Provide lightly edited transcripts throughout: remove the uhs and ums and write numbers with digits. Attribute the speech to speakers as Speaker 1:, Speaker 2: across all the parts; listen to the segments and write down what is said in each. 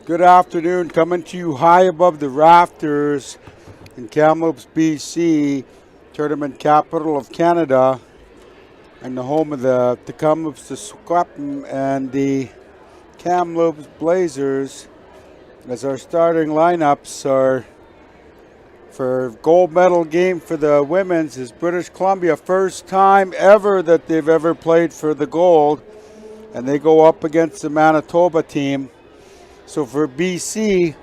Speaker 1: Good afternoon, coming to you high above the rafters in Kamloops, BC, tournament capital of Canada, and the home of the Kamloops, the Squappen, and the Kamloops Blazers, as our starting lineups are for gold medal game for the women's is British Columbia. First time ever that they've ever played for the gold, and they go up against the Manitoba team. So for BC,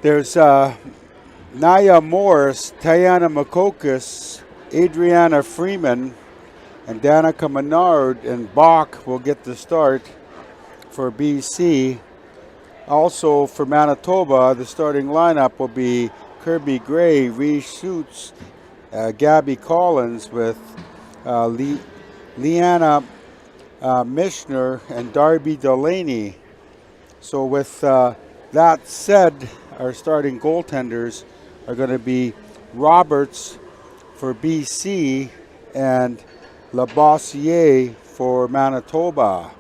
Speaker 1: there's Naya Morris, Tiana Makokis, Adriana Freeman, and Danica Menard, and Bach will get the start for BC. Also for Manitoba, the starting lineup will be Kirby Gray, Reese Suits, Gabby Collins with Leanna Mishner, and Darby Delaney. So with that said, our starting goaltenders are going to be Roberts for BC and Labossiere for Manitoba.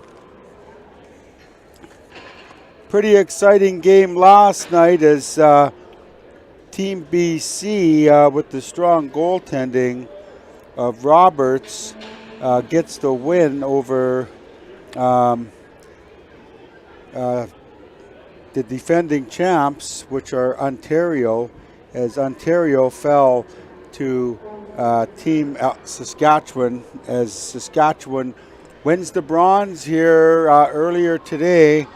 Speaker 1: Pretty exciting game last night as Team BC, with the strong goaltending of Roberts, gets the win over the defending champs, which are Ontario, as Ontario fell to Team Saskatchewan, as Saskatchewan wins the bronze here earlier today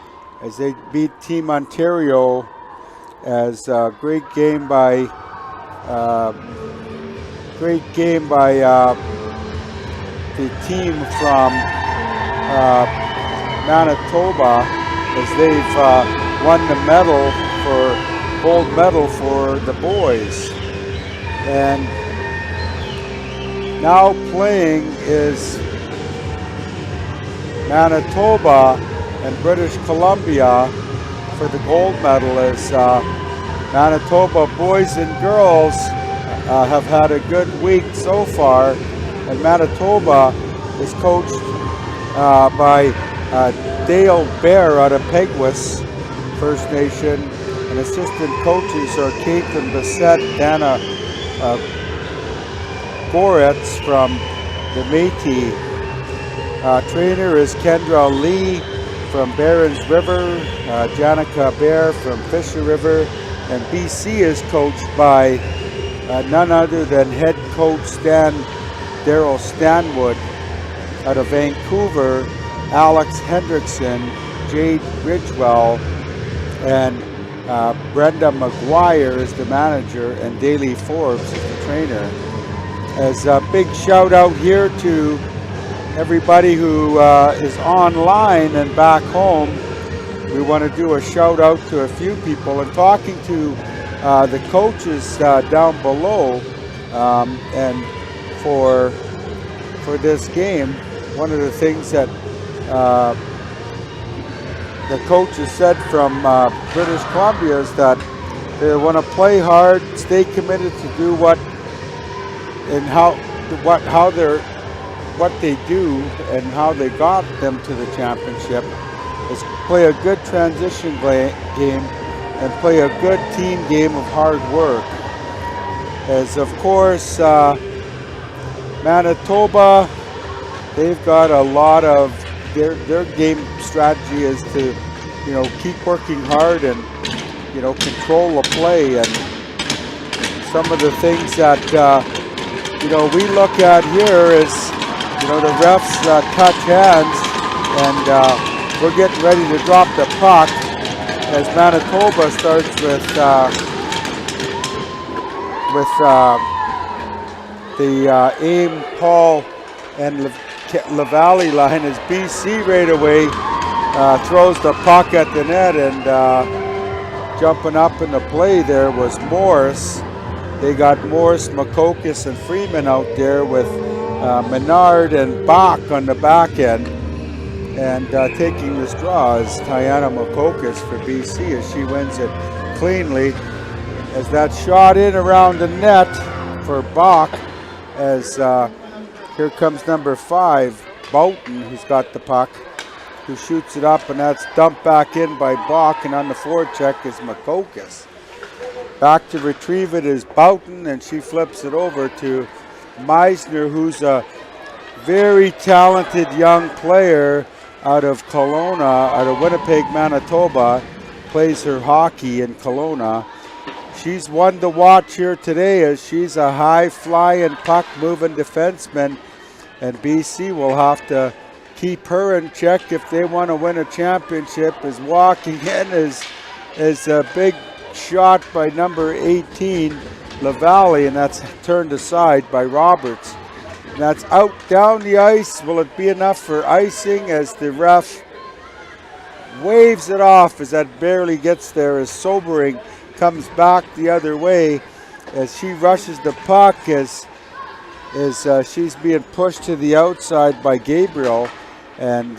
Speaker 1: as they beat Team Ontario. As a great game by the team from Manitoba, as they've won the gold medal for the boys. And now playing is Manitoba and British Columbia for the gold medal, as Manitoba boys and girls have had a good week so far, and Manitoba is coached by Dale Bear out of Peguis First Nation, and assistant coaches are Caitlin Bissett, Dana Goretz from the Métis. Trainer is Kendra Lee from Barons River, Janica Bear from Fisher River, and BC is coached by none other than head coach Daryl Stanwood out of Vancouver, Alex Hendrickson, Jade Ridgewell, and Brenda McGuire is the manager, and Daly Forbes is the trainer. As a big shout out here to everybody who is online and back home, we want to do a shout out to a few people, and talking to the coaches down below, and for this game, one of the things that the coaches said from British Columbia is that they want to play hard, stay committed to do what they do and how they got them to the championship, is play a good transition game and play a good team game of hard work. As of course Manitoba, they've got a lot of their game strategy is to keep working hard and control the play, and some of the things that we look at here is the refs touch hands, and we're getting ready to drop the puck as Manitoba starts with the aim, Paul, and LaValle line, as BC right away throws the puck at the net, and jumping up in the play there was Morris. They got Morris, Makokis, and Freeman out there with Menard and Bach on the back end, and taking the straw is Tiana Makokis for BC as she wins it cleanly, as that shot in around the net for Bach, as here comes number 5, Boughton, who's got the puck, who shoots it up, and that's dumped back in by Bach, and on the forecheck is Makokis. Back to retrieve it is Boughton, and she flips it over to Meisner, who's a very talented young player out of Kelowna, out of Winnipeg, Manitoba, plays her hockey in Kelowna. She's one to watch here today as she's a high-flying, puck-moving defenseman, and BC will have to keep her in check if they want to win a championship. As walking in is a big shot by number 18, LaValle, and that's turned aside by Roberts. And that's out down the ice. Will it be enough for icing as the ref waves it off as that barely gets there, as Sobering comes back the other way as she rushes the puck as she's being pushed to the outside by Gabriel, and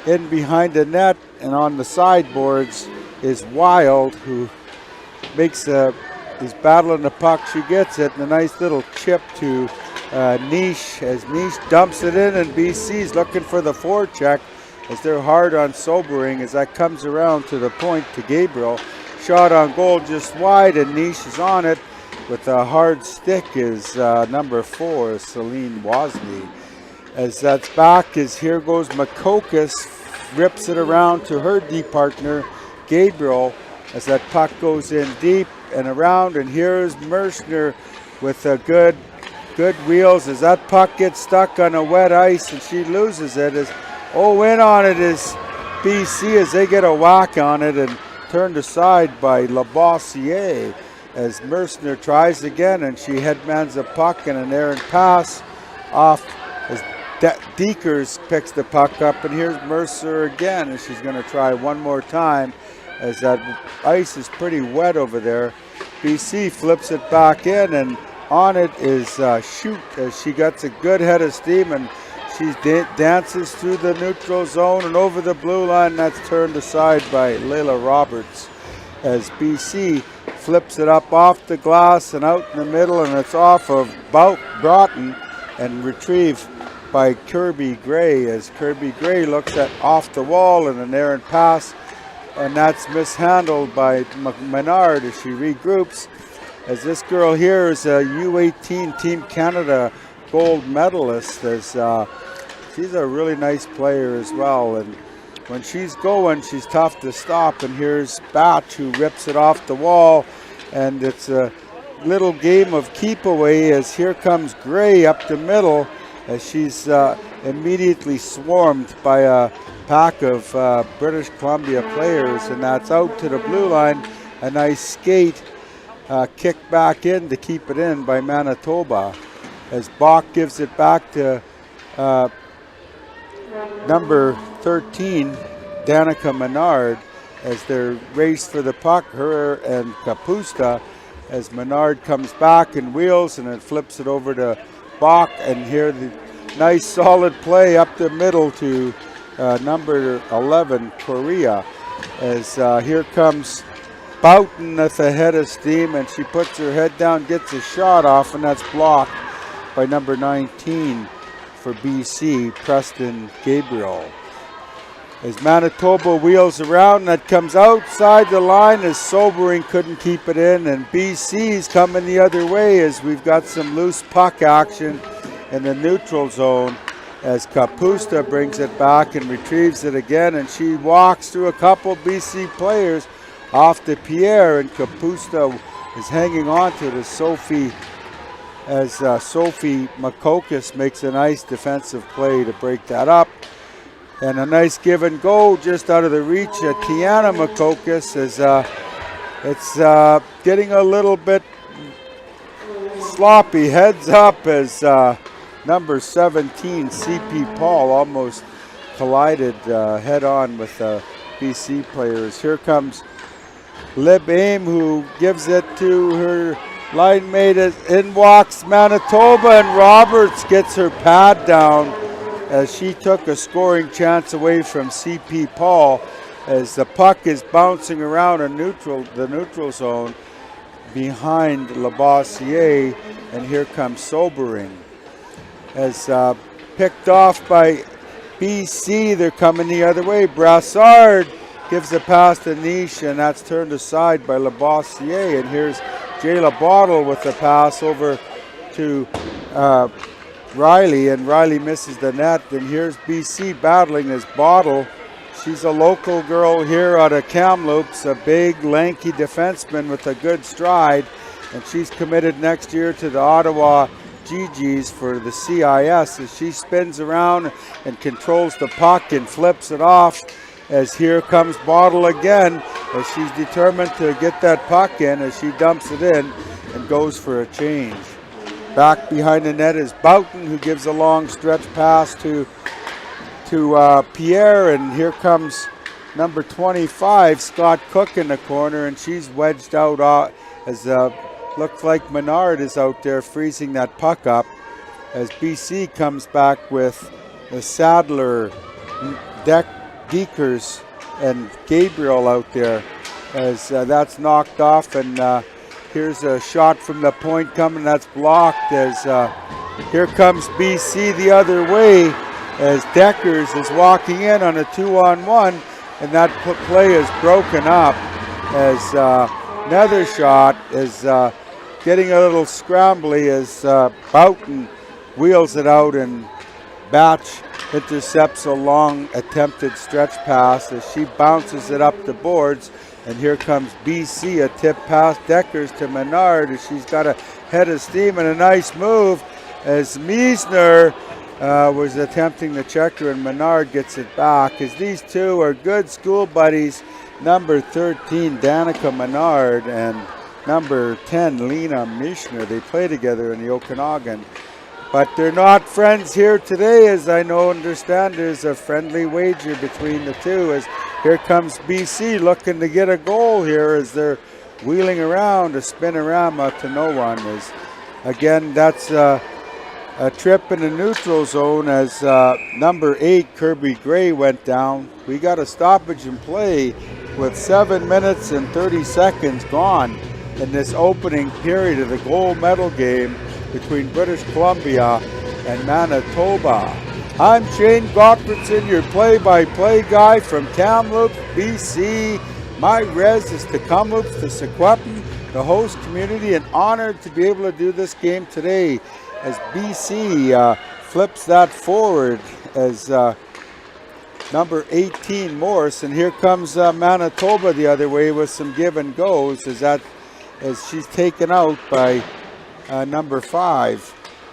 Speaker 1: in behind the net and on the sideboards is Wild, who makes is battling the puck. She gets it, and a nice little chip to Niche as Niche dumps it in, and BC's looking for the forecheck as they're hard on Sobering as that comes around to the point to Gabriel. Shot on goal just wide, and Niche is on it with a hard stick is number 4, Celine Wozni. As that's back, as here goes Makokis, rips it around to her D partner, Gabriel, as that puck goes in deep and around, and here's Merschner with a good wheels as that puck gets stuck on a wet ice and she loses it. As in on it is BC as they get a whack on it and turned aside by Labossiere as Merschner tries again, and she headmans the puck and an errant pass off as Dekers picks the puck up, and here's Mercer again, and she's going to try one more time as that ice is pretty wet over there. BC flips it back in, and on it is Shoot as she gets a good head of steam, and she dances through the neutral zone and over the blue line. That's turned aside by Layla Roberts as BC flips it up off the glass and out in the middle, and it's off of Broughton and retrieved by Kirby Gray as Kirby Gray looks at off the wall and an errant pass, and that's mishandled by Menard as she regroups. As this girl here is a U18 Team Canada gold medalist, as she's a really nice player as well, and when she's going, she's tough to stop. And here's Batch who rips it off the wall, and it's a little game of keep away as here comes Gray up the middle as she's immediately swarmed by a pack of British Columbia players, and that's out to the blue line. A nice skate kick back in to keep it in by Manitoba as Bach gives it back to number 13, Danica Menard, as they're race for the puck, her and Kapusta, as Menard comes back and wheels and then flips it over to Bach, and here the nice solid play up the middle to number 11, Korea, as here comes Boughton with a head of steam, and she puts her head down, gets a shot off, and that's blocked by number 19 for BC, Preston Gabriel. As Manitoba wheels around, that comes outside the line as Sobering couldn't keep it in, and BC's coming the other way as we've got some loose puck action in the neutral zone as Kapusta brings it back and retrieves it again, and she walks through a couple BC players off to Pierre, and Kapusta is hanging on to it as Sophie Makokis makes a nice defensive play to break that up. And a nice give and go just out of the reach of Tiana Makokis as it's getting a little bit sloppy. Heads up as number 17, CP Paul, almost collided head on with BC players. Here comes Lib Aim, who gives it to her line mate as in walks Manitoba, and Roberts gets her pad down as she took a scoring chance away from CP Paul as the puck is bouncing around the neutral zone behind Labossiere, and here comes Sobering as picked off by BC, they're coming the other way. Brassard gives a pass to Niche, and that's turned aside by Labossiere. And here's Jayla Bottle with the pass over to Riley, and Riley misses the net. And here's BC battling this Bottle. She's a local girl here out of Kamloops, a big, lanky defenseman with a good stride, and she's committed next year to the Ottawa GGs for the CIS as she spins around and controls the puck and flips it off. As here comes Bottle again, as she's determined to get that puck in as she dumps it in and goes for a change. Back behind the net is Boughton, who gives a long stretch pass to Pierre, and here comes number 25, Scott Cook, in the corner, and she's wedged out as looks like Menard is out there freezing that puck up as BC comes back with the Sadler, Dekers, and Gabriel out there as that's knocked off, and here's a shot from the point coming, that's blocked as here comes BC the other way as Deckers is walking in on a 2-on-1, and that play is broken up as another shot is getting a little scrambly as Boughton wheels it out, and Batch intercepts a long attempted stretch pass as she bounces it up the boards. And here comes BC, a tip pass Deckers to Menard as she's got a head of steam, and a nice move as Meisner was attempting the checker, and Menard gets it back as these two are good school buddies. Number 13, Danica Menard, and number 10, Lena Meisner. They play together in the Okanagan. But they're not friends here today, as I understand. There's a friendly wager between the two as here comes BC looking to get a goal here as they're wheeling around, a spinorama to no one. As again, that's a trip in the neutral zone as number 8, Kirby Gray, went down. We got a stoppage in play with 7 minutes and 30 seconds gone in this opening period of the gold medal game between British Columbia and Manitoba. I'm Shane Gottfredson, your play-by-play guy from Kamloops, BC. My res is to Kamloops, to Secwepemc, the host community, and honored to be able to do this game today as BC flips that forward as number 18, Morse, and here comes Manitoba the other way with some give and goes as she's taken out by number 5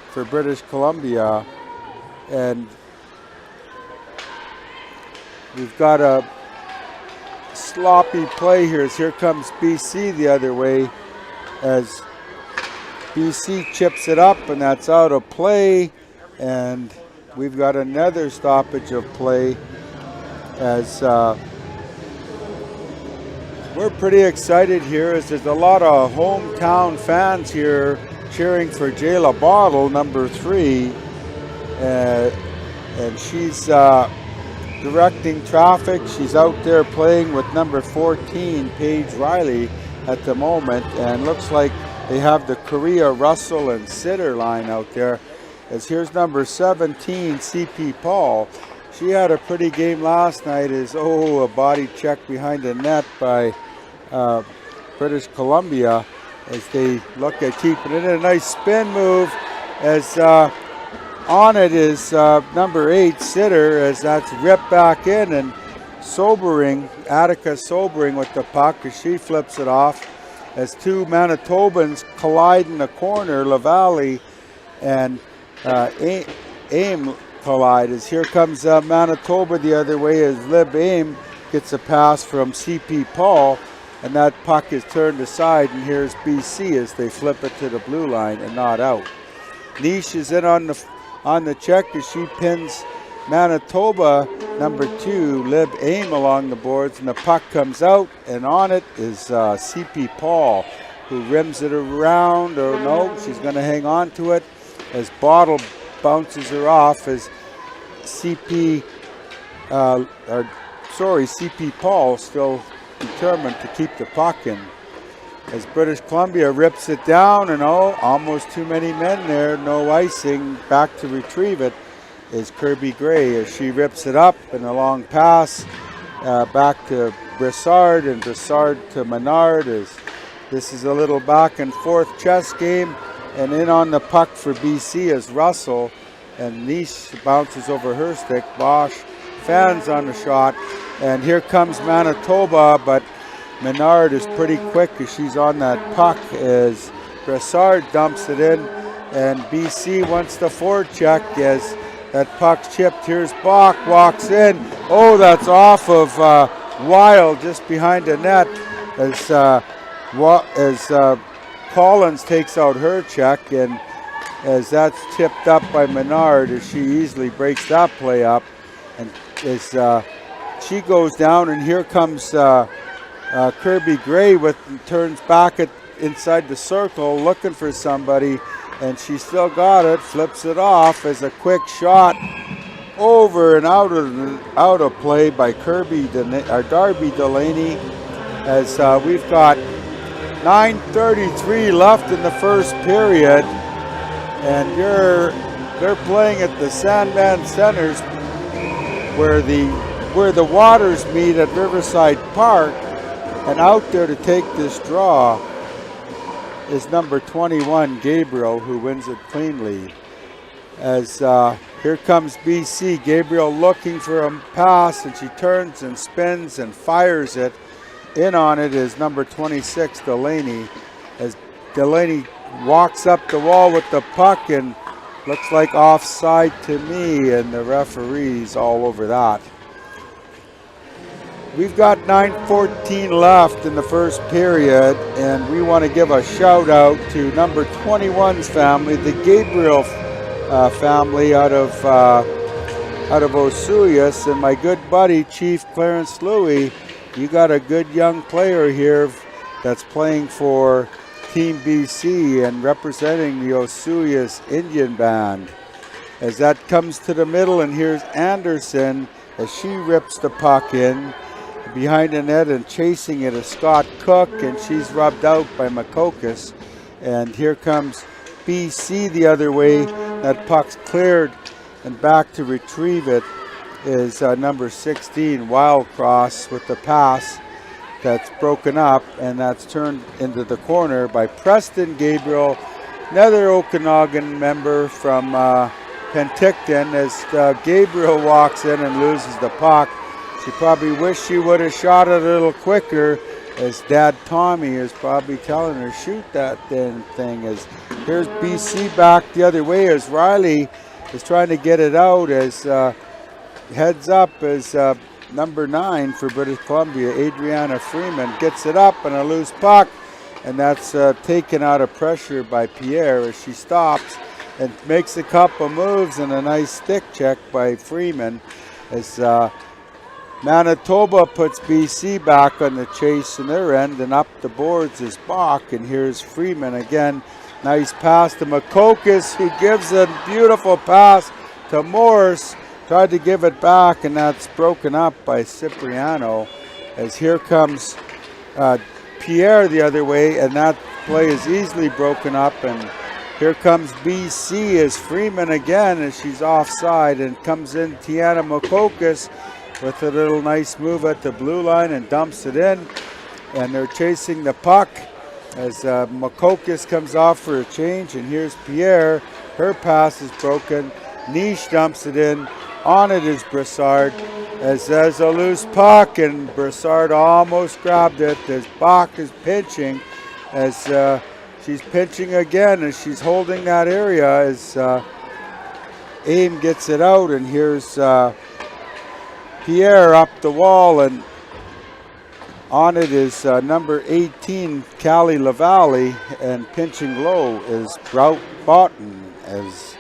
Speaker 1: for British Columbia, and we've got a sloppy play here as here comes BC the other way as BC chips it up, and that's out of play, and we've got another stoppage of play as we're pretty excited here as there's a lot of hometown fans here cheering for Jayla Bottle, number 3, and she's directing traffic. She's out there playing with number 14, Paige Riley, at the moment, and looks like they have the Korea, Russell, and Sitter line out there. As here's number 17, CP Paul. She had a pretty game last night as a body check behind the net by British Columbia as they look at keeping it in. A nice spin move as on it is number 8, Sitter, as that's ripped back in, and Attica Sobering with the puck as she flips it off as two Manitobans collide in the corner. LaValle and Aim collide as here comes Manitoba the other way as Lib Aim gets a pass from CP Paul, and that puck is turned aside, and here's BC as they flip it to the blue line and not out. Niche is in on the check as she pins Manitoba, number 2, Lib Aim, along the boards, and the puck comes out, and on it is CP Paul, who rims it around, or no, she's going to hang on to it as Bottle bounces her off as CP Paul still determined to keep the puck in. As British Columbia rips it down, and almost too many men there, no icing, back to retrieve it is Kirby Gray as she rips it up and a long pass back to Broussard, and Broussard to Menard. This is a little back and forth chess game, and in on the puck for BC is Russell, and NAHC bounces over her stick. Bosch fans on the shot, and here comes Manitoba, but Menard is pretty quick as she's on that puck as Broussard dumps it in, and BC wants the forecheck as that puck's chipped. Here's Bach, walks in. Oh, that's off of Wild just behind the net as Collins takes out her check, and as that's tipped up by Menard as she easily breaks that play up, and as she goes down, and here comes Kirby Gray turns back inside the circle looking for somebody, and she still got it, flips it off as a quick shot over and out of play by Darby Delaney, as we've got 9:33 left in the first period, and they're playing at the Sandman Centers where the waters meet at Riverside Park, and out there to take this draw is number 21, Gabriel, who wins it cleanly. As here comes BC, Gabriel looking for a pass, and she turns and spins and fires it. In on it is number 26, Delaney, as Delaney walks up the wall with the puck, and looks like offside to me, and the referee's all over that. We've got 9:14 left in the first period, and we want to give a shout out to number 21's family, the Gabriel family out of Osoyoos, and my good buddy Chief Clarence Louie. You got a good young player here that's playing for Team BC and representing the Osoyoos Indian Band. As that comes to the middle, and here's Anderson as she rips the puck in. Behind the net and chasing it is Scott Cook, and she's rubbed out by Makokis. And here comes BC the other way. That puck's cleared, and back to retrieve it is number 16, Wildcross, with the pass that's broken up, and that's turned into the corner by Preston Gabriel, another Okanagan member from Penticton, as Gabriel walks in and loses the puck. She probably wished she would have shot it a little quicker, as Dad Tommy is probably telling her, shoot that damn thing. As here's BC back the other way as Riley is trying to get it out, as heads up as number 9 for British Columbia, Adriana Freeman, gets it up and a loose puck, and that's taken out of pressure by Pierre as she stops and makes a couple moves, and a nice stick check by Freeman as Manitoba puts BC back on the chase in their end, and up the boards is Bach, and here's Freeman again. Nice pass to Makokis, who gives a beautiful pass to Morse. Tried to give it back, and that's broken up by Cipriano. As here comes Pierre the other way, and that play is easily broken up. And here comes BC as Freeman again, as she's offside, and comes in Tiana Makokis with a little nice move at the blue line and dumps it in. And they're chasing the puck as Makokis comes off for a change, and here's Pierre. Her pass is broken. NAHC dumps it in. On it is Broussard as there's a loose puck, and Broussard almost grabbed it as Bach is pinching, as she's pinching again as she's holding that area as Aim gets it out, and here's Pierre up the wall, and on it is number 18, Callie Lavallee, and pinching low is Brout Boughton as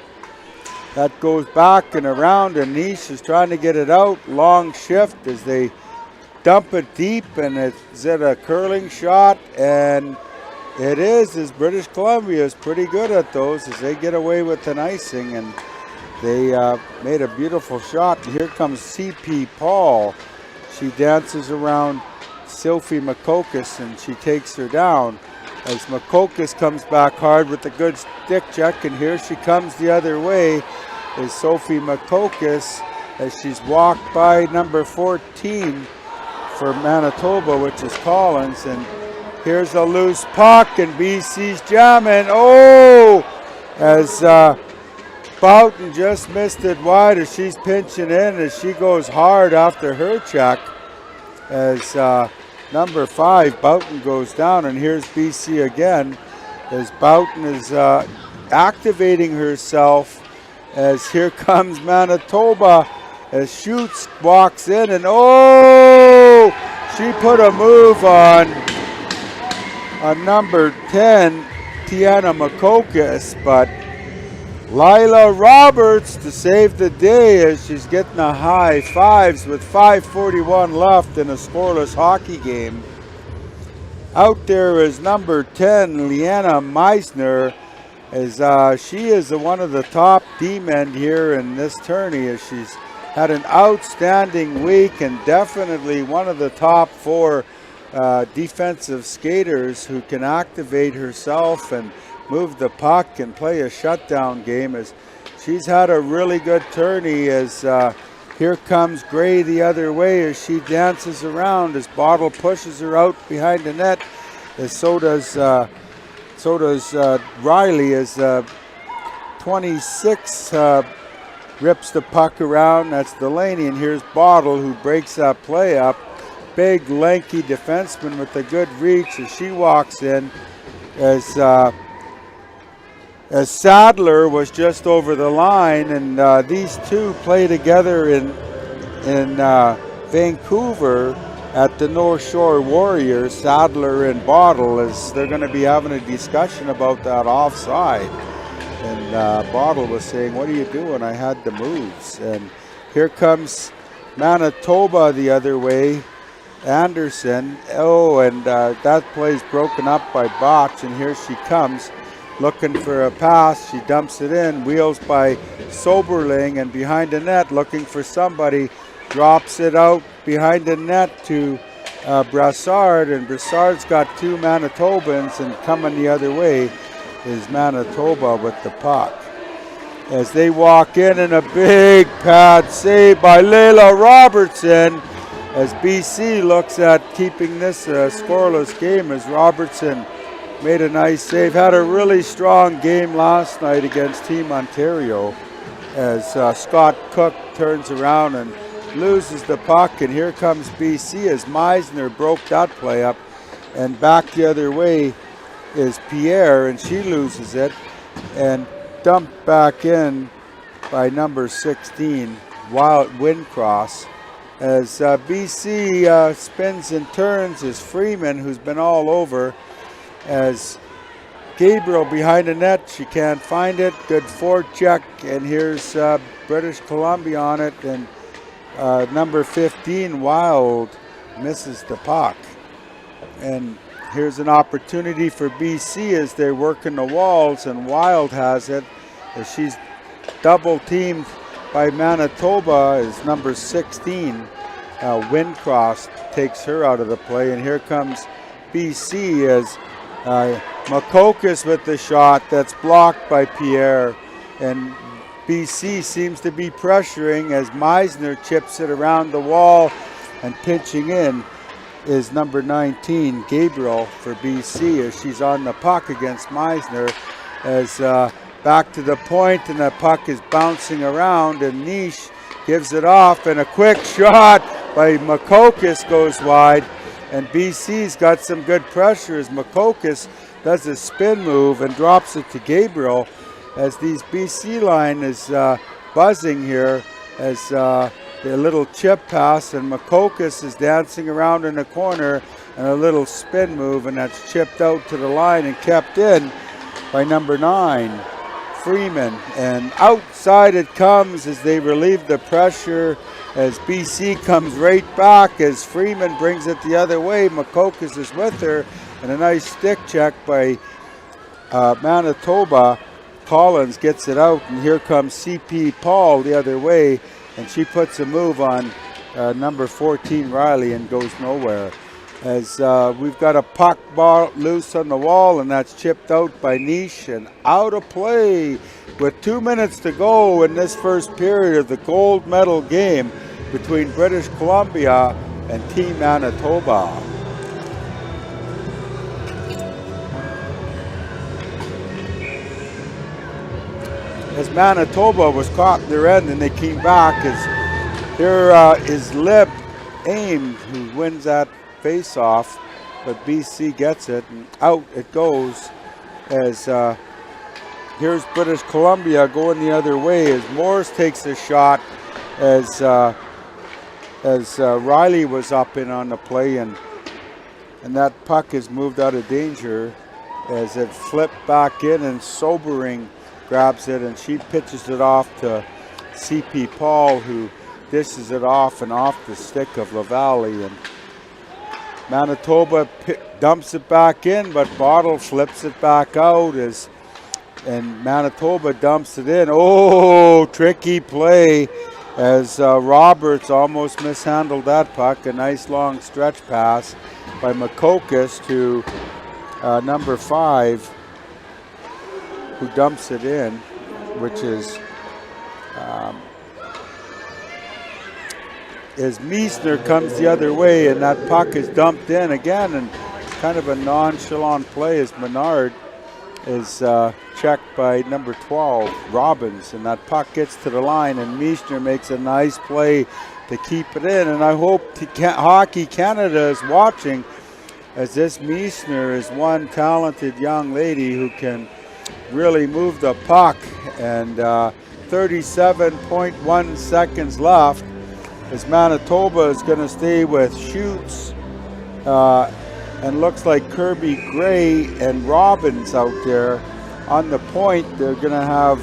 Speaker 1: that goes back and around, and NAHC is trying to get it out. Long shift as they dump it deep, and is it a curling shot? And it is, as British Columbia is pretty good at those as they get away with an icing, and they made a beautiful shot. And here comes CP Paul. She dances around Sophie Makokis, and she takes her down as Makokis comes back hard with a good stick check, and here she comes the other way is Sophie Makokis as she's walked by number 14 for Manitoba, which is Collins. And here's a loose puck, and BC's jamming. Oh! As Boughton just missed it wide as she's pinching in as she goes hard after her check. As number 5, Boughton, goes down, and here's BC again as Boughton is activating herself as here comes Manitoba as Schutz walks in, and oh, she put a move on number 10, Tiana Makokis, but Lila Roberts to save the day as she's getting a high fives with 5:41 left in a scoreless hockey game. Out there is number 10, Leanna Meisner, as she is one of the top D-men here in this tourney, as she's had an outstanding week and definitely one of the top 4 defensive skaters who can activate herself and move the puck and play a shutdown game. As she's had a really good tourney as here comes Gray the other way as she dances around as Bottle pushes her out behind the net, as so does Riley as 26 rips the puck around. That's Delaney, and here's Bottle who breaks that play up. Big lanky defenseman with a good reach as she walks in as Sadler was just over the line, and these two play together in Vancouver at the North Shore Warriors, Sadler and Bottle, as they're going to be having a discussion about that offside. And Bottle was saying, "What are you doing? I had the moves." And here comes Manitoba the other way, Anderson. Oh, and that play's broken up by Botch, and here she comes looking for a pass. She dumps it in, wheels by Soberling, and behind the net looking for somebody, drops it out behind the net to Brassard, and Brassard's got 2 Manitobans, and coming the other way is Manitoba with the puck. As they walk in, and a big pad save by Leila Robertson as BC looks at keeping this a scoreless game, as Robertson made a nice save. Had a really strong game last night against Team Ontario as Scott Cook turns around and loses the puck, and here comes BC as Meisner broke that play up, and back the other way is Pierre, and she loses it and dumped back in by number 16, Wild Windcross. As BC spins and turns is Freeman, who's been all over, as Gabriel behind the net, she can't find it, good forecheck, and here's British Columbia on it, and number 15, Wild, misses the puck. And here's an opportunity for BC as they're working the walls, and Wild has it as she's double teamed by Manitoba as number 16. Windcross takes her out of the play, and here comes BC as Makokis with the shot that's blocked by Pierre, and BC seems to be pressuring as Meisner chips it around the wall, and pitching in is number 19, Gabriel, for BC as she's on the puck against Meisner, as back to the point, and the puck is bouncing around, and Niche gives it off, and a quick shot by Makokis goes wide, and BC's got some good pressure as Makokis does a spin move and drops it to Gabriel, as these BC line is buzzing here as the little chip pass, and Makokis is dancing around in the corner, and a little spin move, and that's chipped out to the line and kept in by number 9, Freeman. And outside it comes as they relieve the pressure, as BC comes right back as Freeman brings it the other way. Makokis is with her, and a nice stick check by Manitoba. Collins gets it out, and here comes CP Paul the other way, and she puts a move on number 14, Riley, and goes nowhere. as we've got a puck ball loose on the wall, and that's chipped out by Niche and out of play with 2 minutes to go in this first period of the gold medal game between British Columbia and Team Manitoba. As Manitoba was caught in their end and they came back, as here is Lib Aim who wins that face-off, but BC gets it and out it goes. As here's British Columbia going the other way as Morris takes a shot as Riley was up in on the play, and that puck is moved out of danger as it flipped back in, and Sobering grabs it and she pitches it off to CP Paul, who dishes it off and off the stick of LaValle, and Manitoba dumps it back in, but Bottle flips it back out and Manitoba dumps it in. Oh, tricky play as Roberts almost mishandled that puck. A nice long stretch pass by Makokis to number 5, who dumps it in, which is as Meisner comes the other way, and that puck is dumped in again, and kind of a nonchalant play as Menard is checked by number 12, Robbins, and that puck gets to the line, and Meisner makes a nice play to keep it in. And I hope Hockey Canada is watching, as this Meisner is one talented young lady who can really move the puck. And 37.1 seconds left, as Manitoba is going to stay with Schutz and looks like Kirby Gray and Robbins out there. On the point, they're going to have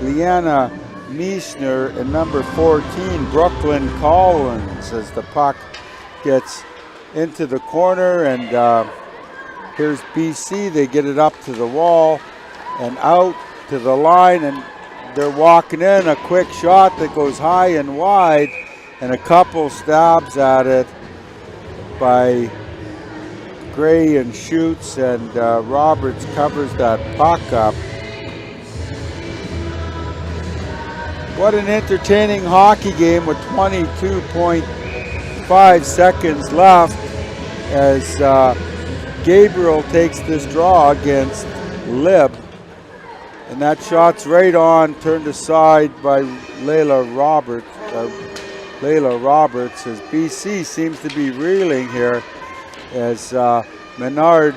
Speaker 1: Liana Meisner and number 14, Brooklyn Collins, as the puck gets into the corner. And here's BC. They get it up to the wall and out to the line, and they're walking in a quick shot that goes high and wide, and a couple stabs at it by Gray and Schutz, and Roberts covers that puck up. What an entertaining hockey game with 22.5 seconds left, as Gabriel takes this draw against Lib. And that shot's right on, turned aside by Layla Roberts as BC seems to be reeling here, as Menard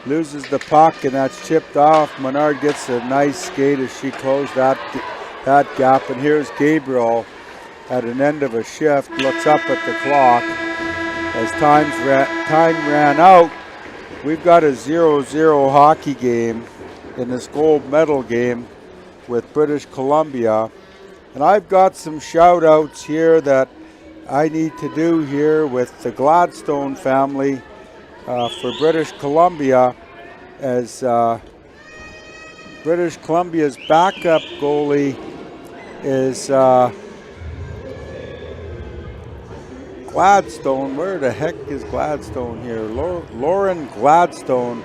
Speaker 1: loses the puck and that's chipped off. Menard gets a nice skate as she closed that gap, and here's Gabriel at an end of a shift, looks up at the clock as time ran out. We've got a 0-0 hockey game in this gold medal game with British Columbia. And I've got some shout outs here that I need to do here with the Gladstone family for British Columbia, as British Columbia's backup goalie is Gladstone. Where the heck is Gladstone here? Lauren Gladstone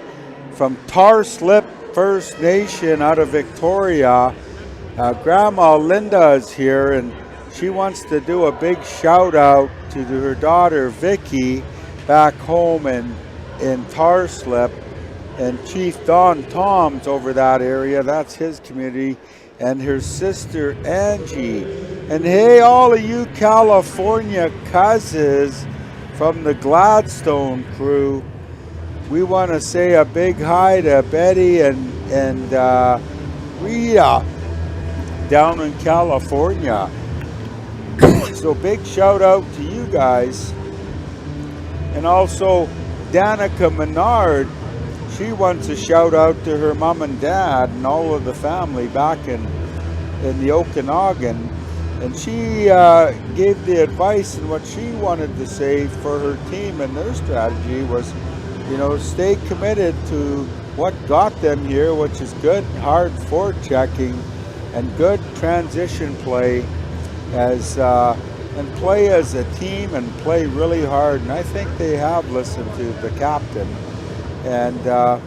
Speaker 1: from Tarslip First Nation out of Victoria. Grandma Linda is here, and she wants to do a big shout out to her daughter Vicky back home in Tarslip, and Chief Don Tom's over that area. That's his community, and her sister Angie. And hey, all of you California cousins from the Gladstone crew, we want to say a big hi to Betty and Rita down in California. So big shout out to you guys. And also Danica Menard, she wants a shout out to her mom and dad and all of the family back in the Okanagan. And she gave the advice, and what she wanted to say for her team and their strategy was, stay committed to what got them here, which is good hard forechecking and good transition play, and play as a team and play really hard. And I think they have listened to the captain. And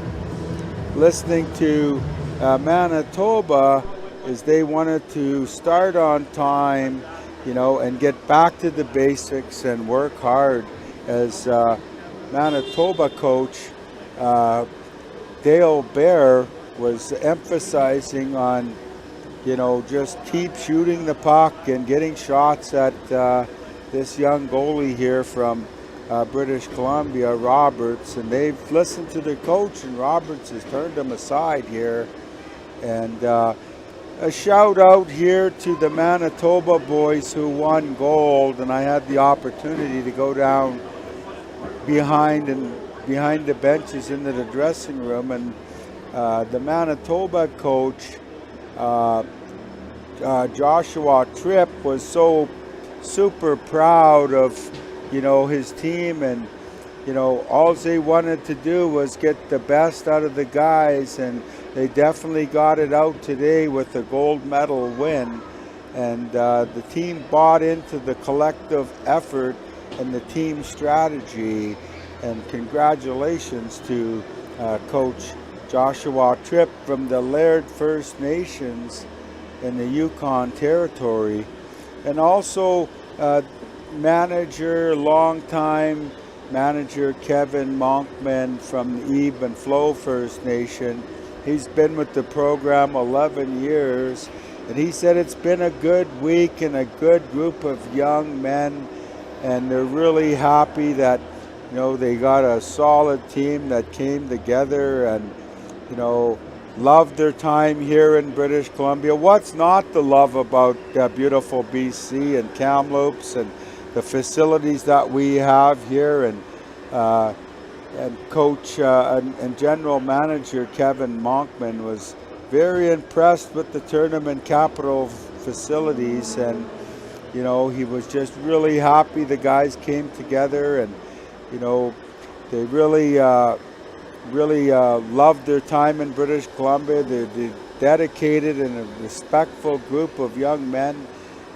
Speaker 1: listening to Manitoba is they wanted to start on time, and get back to the basics and work hard. As Manitoba coach Dale Bear was emphasizing on, just keep shooting the puck and getting shots at this young goalie here from British Columbia, Roberts, and they've listened to their coach, and Roberts has turned them aside here. And a shout out here to the Manitoba boys who won gold, and I had the opportunity to go down behind the benches into the dressing room, and the Manitoba coach Joshua Tripp was so super proud of his team, and all they wanted to do was get the best out of the guys, and they definitely got it out today with a gold medal win. And the team bought into the collective effort and the team strategy. And congratulations to Coach Joshua Tripp from the Laird First Nations in the Yukon Territory, and also longtime manager Kevin Monkman from the Ebe and Flow First Nation. He's been with the program 11 years, and he said it's been a good week and a good group of young men, and they're really happy that they got a solid team that came together and loved their time here in British Columbia. What's not to love about beautiful BC and Kamloops and the facilities that we have here, and coach and general manager Kevin Monkman was very impressed with the tournament capital facilities, and he was just really happy the guys came together, and they really loved their time in British Columbia. They're dedicated and a respectful group of young men,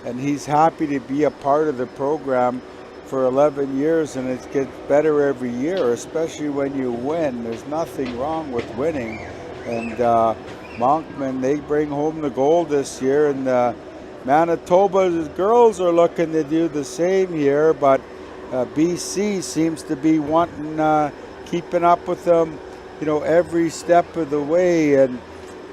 Speaker 1: and he's happy to be a part of the program for 11 years, and it gets better every year, especially when you win. There's nothing wrong with winning, and Monkman, they bring home the gold this year, and Manitoba's girls are looking to do the same here, but BC seems to be wanting keeping up with them, every step of the way. And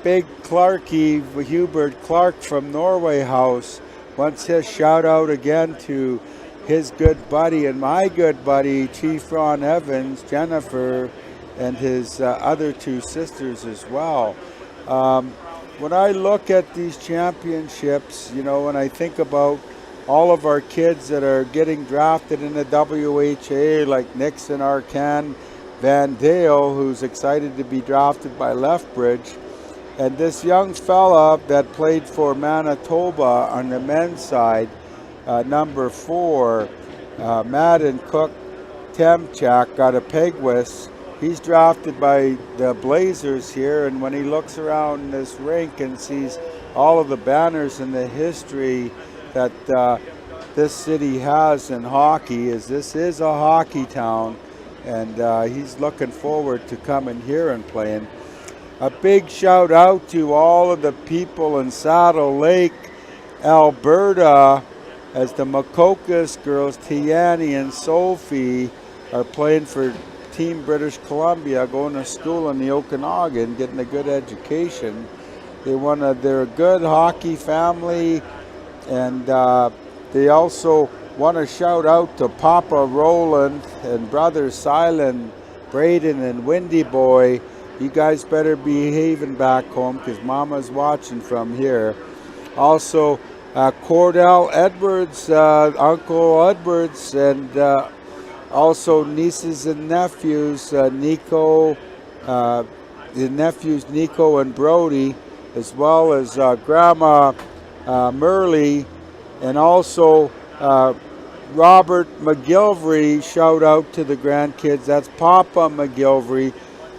Speaker 1: Big Clarkie, Hubert Clark from Norway House, wants his shout out again to his good buddy and my good buddy, Chief Ron Evans, Jennifer, and his other two sisters as well. When I look at these championships, when I think about all of our kids that are getting drafted in the WHA, like Nixon Arcan, Van Dale, who's excited to be drafted by Lethbridge, and this young fella that played for Manitoba on the men's side, number 4, Madden Cook Temchak, got a Pegwis. He's drafted by the Blazers here, and when he looks around this rink and sees all of the banners and the history that this city has in hockey, this is a hockey town, and he's looking forward to coming here and playing. A big shout out to all of the people in Saddle Lake, Alberta, as the Makokas girls, Tiani and Sophie, are playing for Team British Columbia, going to school in the Okanagan, getting a good education. They're a good hockey family, and they also want to shout out to Papa Roland and brothers Silent, Braden, and Windy Boy. You guys better be behaving back home, because Mama's watching from here. Also, Cordell Edwards, Uncle Edwards, and also nieces and nephews, Nico, the nephews Nico and Brody, as well as Grandma Murley, and also Robert McGilvery. Shout out to the grandkids. That's Papa McGilvery.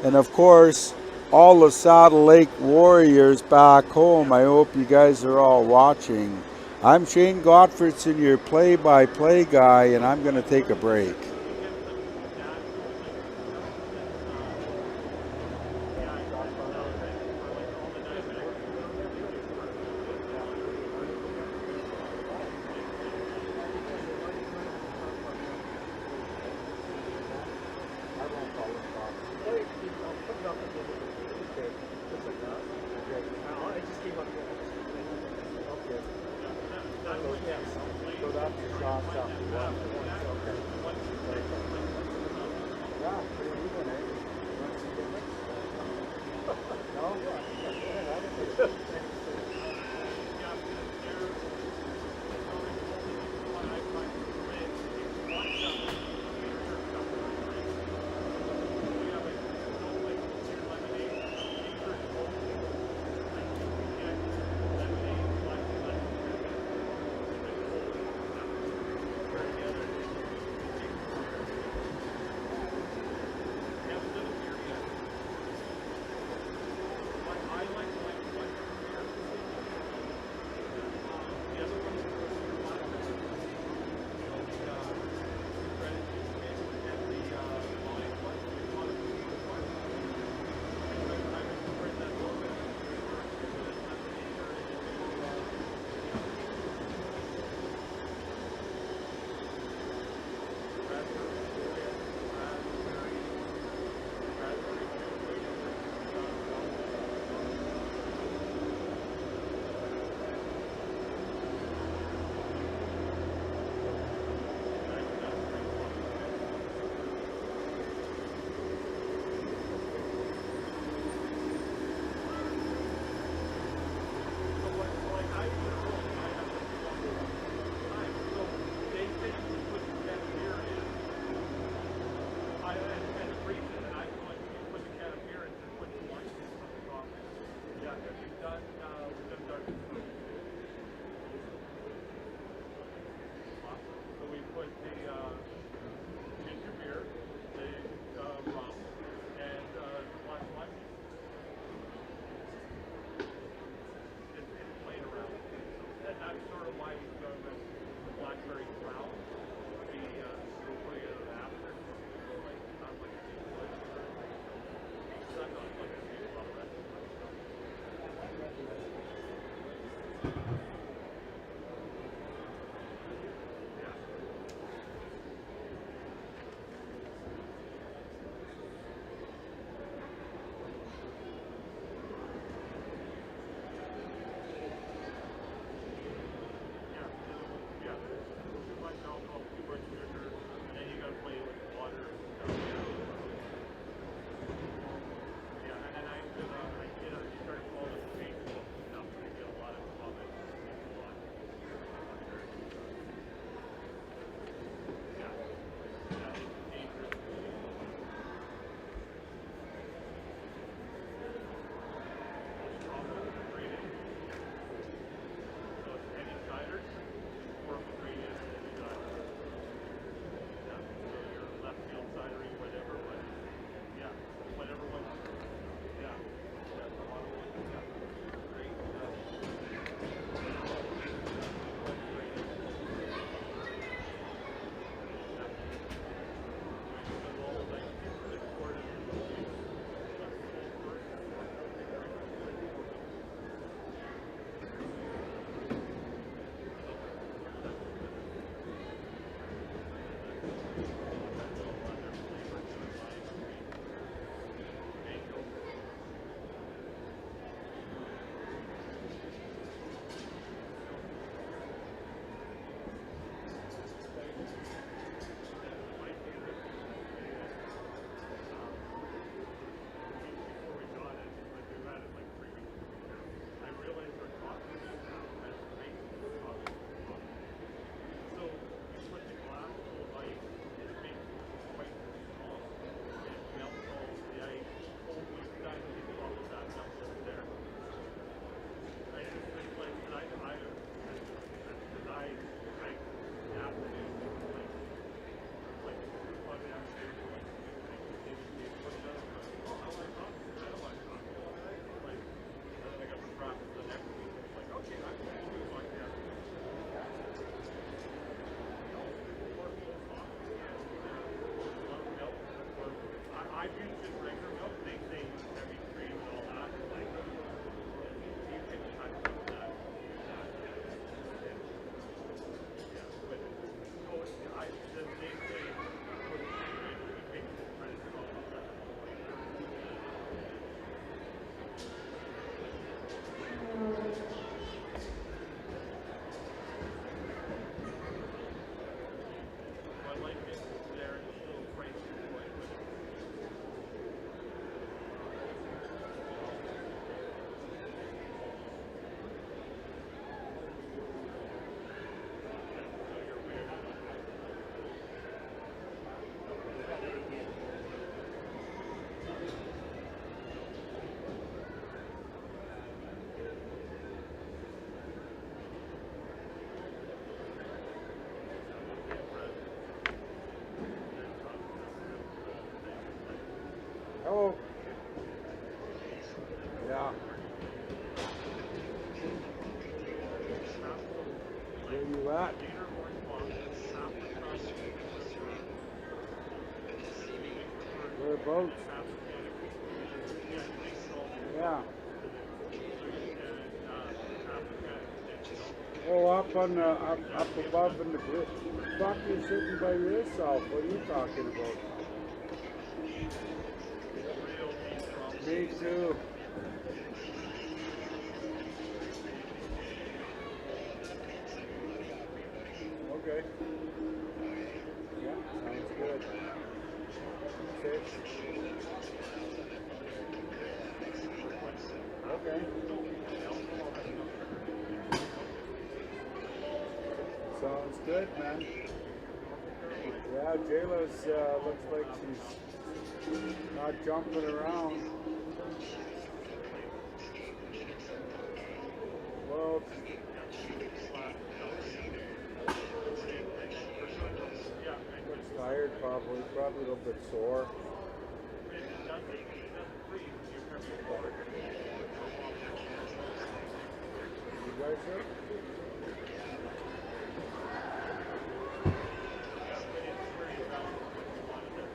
Speaker 1: And of course, all the Saddle Lake Warriors back home. I hope you guys are all watching. I'm Shane Gottfredson, your play-by-play guy, and I'm going to take a break. Hello. Yeah. Where you at? Whereabouts? Yeah. Oh, up on the up above in the grid. Fuck, you're sitting by yourself. What are you talking about? Me too. Okay. Yeah, sounds good. Okay. Okay. Sounds good, man. Yeah, Jayla's looks like she's not jumping around. Well, looks tired probably a little bit sore. You guys are?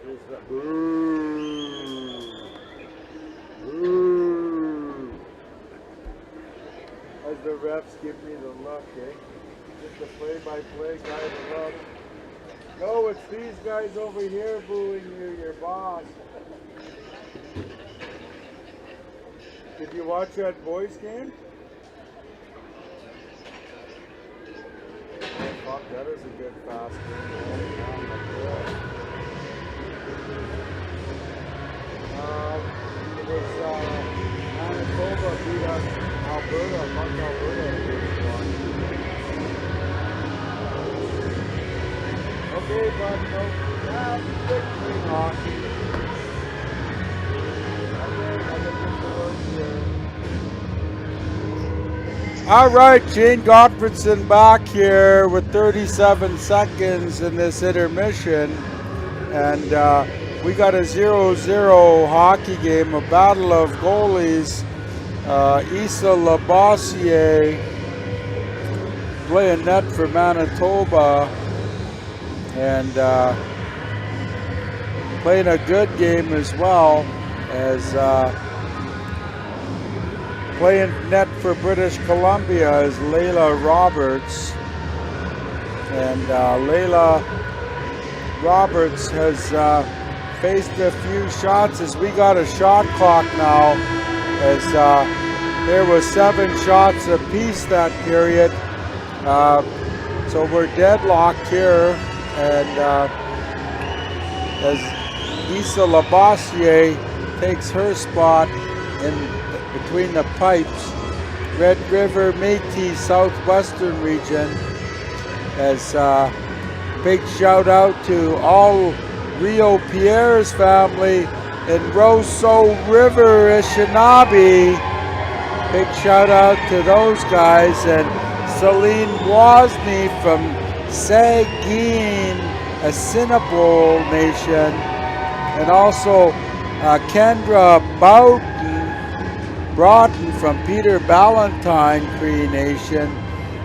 Speaker 1: Is that boo? Boo! As the refs give me the look, eh? Just the play-by-play guy the look. No, it's these guys over here booing you, your boss. Did you watch that boys game? Oh, fuck, that is a good fast game. It was Manitoba beat us Alberta, Mark Alberta. Okay, but no, victory hockey. All right, Gene Gottfredson back here with 37 seconds in this intermission. And we got a 0-0 hockey game, a battle of goalies. Issa Labossiere playing net for Manitoba. And playing a good game as well as playing net for British Columbia is Layla Roberts. And Layla Roberts has faced a few shots as we got a shot clock now as there was 7 shots apiece that period. So we're deadlocked here. And as Issa Labossiere takes her spot in between the pipes, Red River Métis Southwestern region, as big shout out to all Rio Pierre's family in Roseau River, Anishinaabe. Big shout out to those guys, and Celine Wozni from Saugeen, Assiniboine Nation, and also Kendra Broughton from Peter Ballantyne Cree Nation,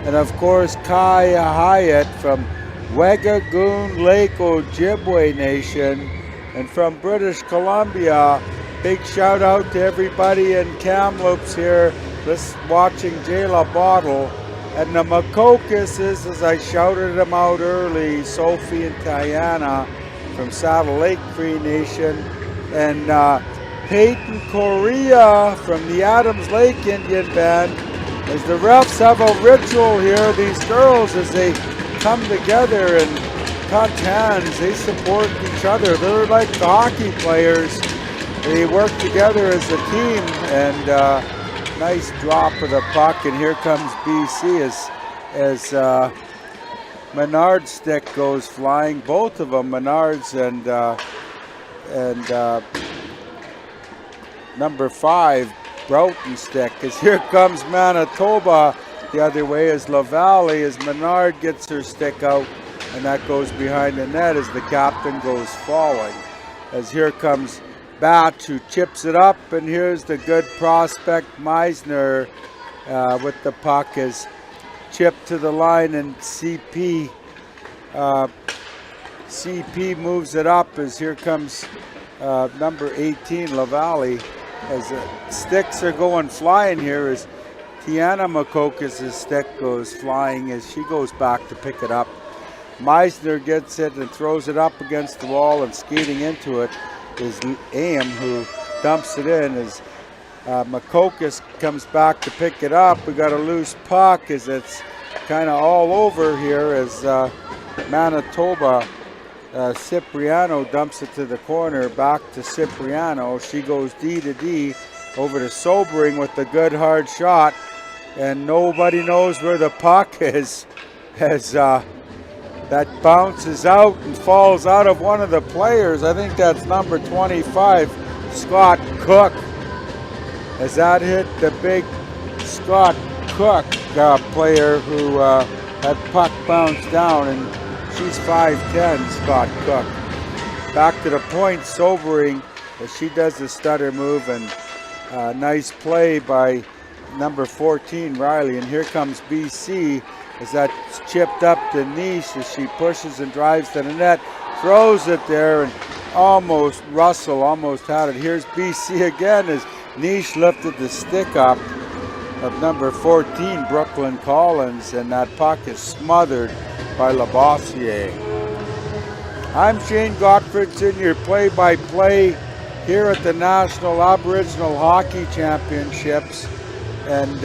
Speaker 1: and of course Kai Hyatt from Wegagoon Lake Ojibwe Nation, and from British Columbia. Big shout out to everybody in Kamloops here watching Jayla Bottle. And the Makokises, as I shouted them out early, Sophie and Tiana from Saddle Lake Cree Nation, and Peyton Correa from the Adams Lake Indian Band. As the refs have a ritual here, these girls, as they come together and touch hands, they support each other. They're like the hockey players. They work together as a team, and nice drop of the puck, and here comes BC as Menard's stick goes flying. Both of them, Menard's and number 5, Broughton stick. As here comes Manitoba the other way as LaValle, as Menard gets her stick out, and that goes behind the net as the captain goes falling. As here comes Batch, who chips it up, and here's the good prospect Meisner with the puck as chipped to the line, and CP moves it up as here comes number 18, Lavalle, as the sticks are going flying here as Tiana Makokis' stick goes flying as she goes back to pick it up. Meisner gets it and throws it up against the wall, and skating into it is Aim, who dumps it in as Makokis comes back to pick it up. We got a loose puck as it's kind of all over here as Manitoba Cipriano dumps it to the corner, back to Cipriano. She goes D to D over to Sobering with the good hard shot, and nobody knows where the puck is as that bounces out and falls out of one of the players. I think that's number 25, Scott Cook, as that hit the big Scott Cook player who had puck bounce down, and she's 5'10", Scott Cook. Back to the point, Sobering, as she does the stutter move, and nice play by number 14, Riley. And here comes BC as that's chipped up to Niche as she pushes and drives to the net, throws it there, and Russell almost had it. Here's BC again as Niche lifted the stick up of number 14, Brooklyn Collins, and that puck is smothered by Labossiere. I'm Shane Gottfriedson, your play-by-play here at the National Aboriginal Hockey Championships, and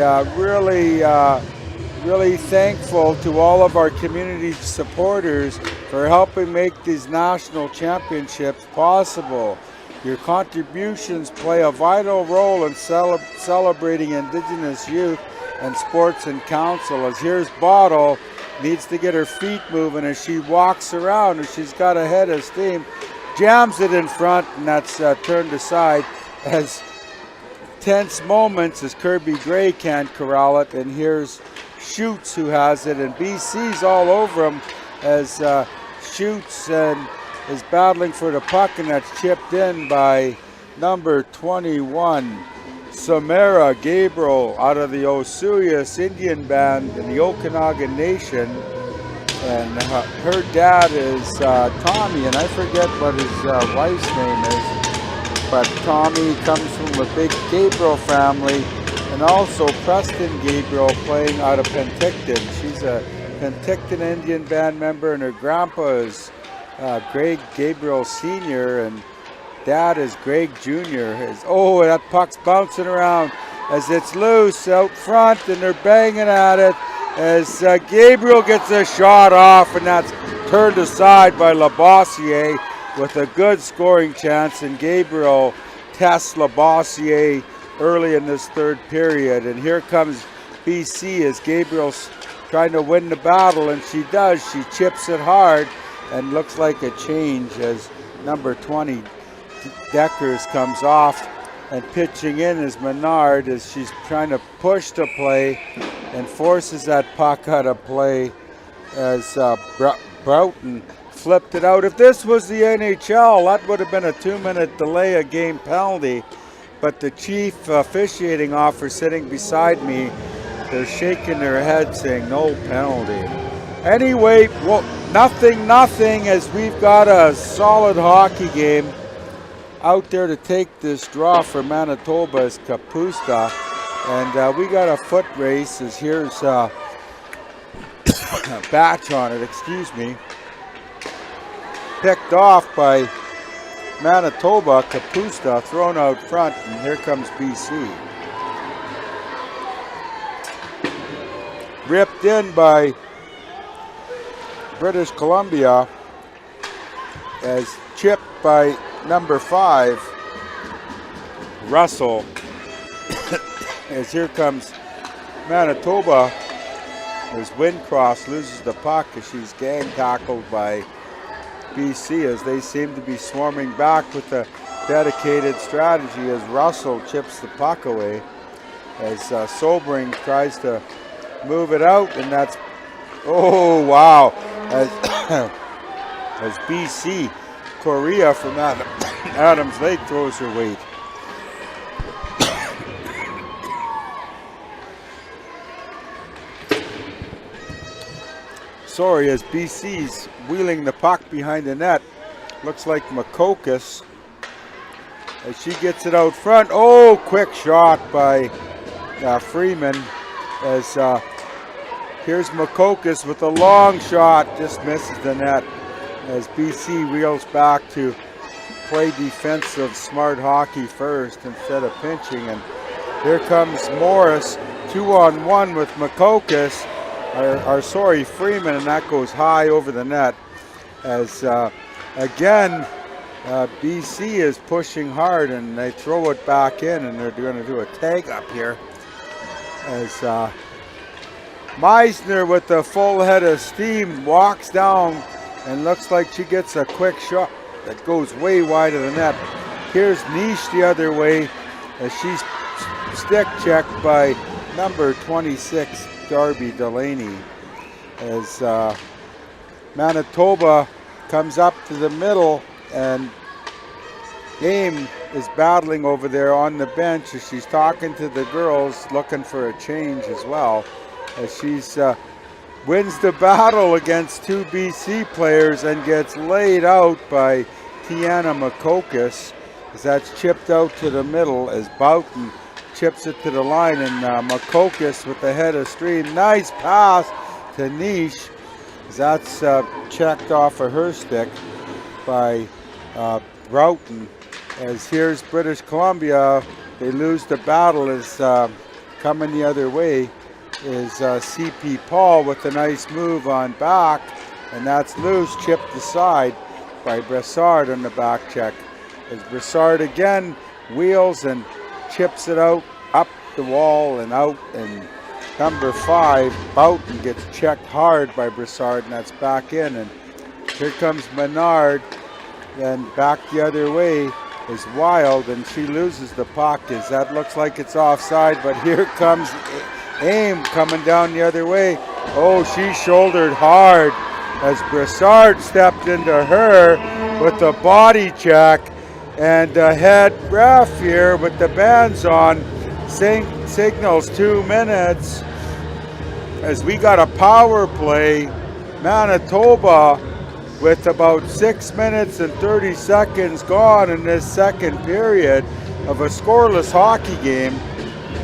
Speaker 1: really thankful to all of our community supporters for helping make these national championships possible. Your contributions play a vital role in celebrating Indigenous youth and sports and council, as here's Bottle, needs to get her feet moving as she walks around, and she's got a head of steam, jams it in front, and that's turned aside as tense moments as Kirby Gray can't corral it, and here's Schutz who has it, and BC's all over him as Schutz and is battling for the puck, and that's chipped in by number 21, Samara Gabriel, out of the Osuyas Indian Band in the Okanagan Nation, and her dad is Tommy, and I forget what his wife's name is, but Tommy comes from a big Gabriel family, and also Preston Gabriel playing out of Penticton. She's a Penticton Indian Band member, and her grandpa is Greg Gabriel Sr., and dad is Greg Jr. That puck's bouncing around as it's loose out front, and they're banging at it as Gabriel gets a shot off, and that's turned aside by Labossiere with a good scoring chance, and Gabriel tests Labossiere early in this third period. And here comes BC as Gabriel's trying to win the battle, and she does. She chips it hard, and looks like a change as number 20, Deckers, comes off, and pitching in is Menard as she's trying to push the play and forces that puck out of play as Broughton flipped it out. If this was the NHL, that would have been a 2-minute delay of game penalty, but the chief officiating officer sitting beside me, they're shaking their head saying no penalty. Anyway, well, nothing as we've got a solid hockey game. Out there to take this draw for Manitoba is Kapusta, and we got a foot race as here's Batch on it, picked off by Manitoba. Kapusta thrown out front, and here comes BC. Ripped in by British Columbia as chipped by number 5, Russell, as here comes Manitoba as Windcross loses the puck as she's gang tackled by BC as they seem to be swarming back with a dedicated strategy as Russell chips the puck away as Sobering tries to move it out, and that's, oh wow, as BC Korea from Adams Lake throws her weight. Sorry, as BC's wheeling the puck behind the net. Looks like Makokis as she gets it out front. Oh, quick shot by Freeman as here's Makokis with a long shot, just misses the net as BC reels back to play defensive smart hockey first instead of pinching. And here comes Morris, 2-on-1 with Makokis, Freeman, and that goes high over the net as again BC is pushing hard and they throw it back in, and they're going to do a tag up here as Meisner with the full head of steam walks down and looks like she gets a quick shot that goes way wide of the net. Here's NAHC the other way as she's stick checked by number 26 Darby Delaney as Manitoba comes up to the middle, and Game is battling over there on the bench as she's talking to the girls, looking for a change as well, as she's wins the battle against two BC players and gets laid out by Tiana Makokis as that's chipped out to the middle as Boughton chips it to the line, and Makokis with the head of stream. Nice pass to NAHC as that's checked off of her stick by Broughton. As here's British Columbia, they lose the battle as coming the other way is CP Paul with a nice move on back, and that's loose, chipped aside by Brassard on the back check. As Brassard again wheels and chips it out, up the wall and out, and number 5, Boughton, gets checked hard by Brassard, and that's back in. And here comes Menard, then back the other way is Wild, and she loses the puck as that looks like it's offside, but here comes Aim coming down the other way. Oh, she shouldered hard as Brassard stepped into her with the body check, and the head ref here with the bands on signals 2 minutes as we got a power play. Manitoba with about 6 minutes and 30 seconds gone in this second period of a scoreless hockey game,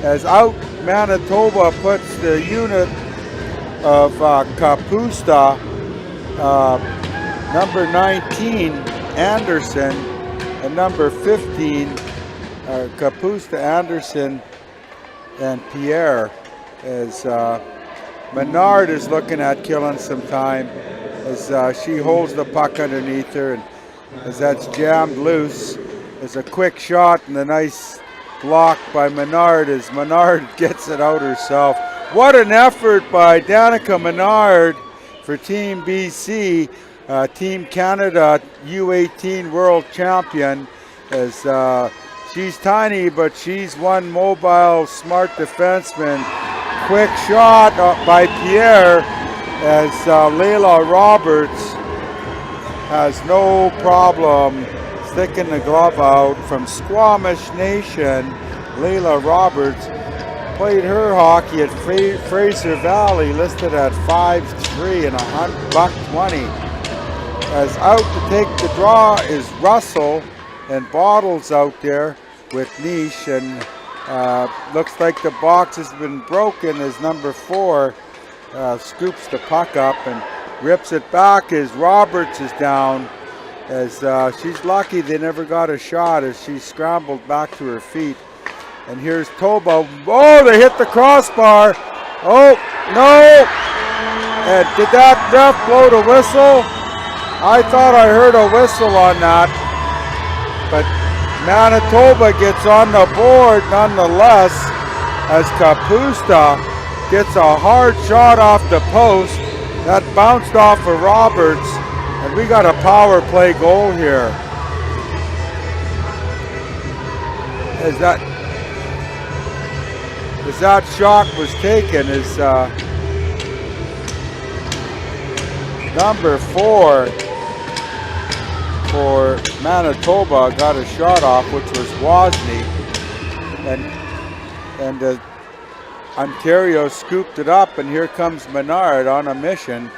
Speaker 1: as out Manitoba puts the unit of Kapusta, number 19 Anderson, and number 15 Kapusta, Anderson, and Pierre, as Menard is looking at killing some time as she holds the puck underneath her, and as that's jammed loose, there's a quick shot and a nice block by Menard as Menard gets it out herself. What an effort by Danica Menard for Team BC, Team Canada U18 world champion, as she's tiny but she's one mobile smart defenseman. Quick shot by Pierre as Layla Roberts has no problem sticking the glove out from Squamish Nation. Layla Roberts played her hockey at Fraser Valley, listed at 5'3" and $120. As out to take the draw is Russell, and Bottles out there with NAHC, and looks like the box has been broken as number 4 scoops the puck up and rips it back as Roberts is down, as she's lucky they never got a shot as she scrambled back to her feet. And here's Toba. Oh, they hit the crossbar. Oh, no. And did that ref blow the whistle? I thought I heard a whistle on that. But Manitoba gets on the board nonetheless as Kapusta gets a hard shot off the post that bounced off of Roberts, and we got a power play goal here. As that shot was taken is number 4 for Manitoba got a shot off, which was Wozni, and Ontario scooped it up, and here comes Menard on a mission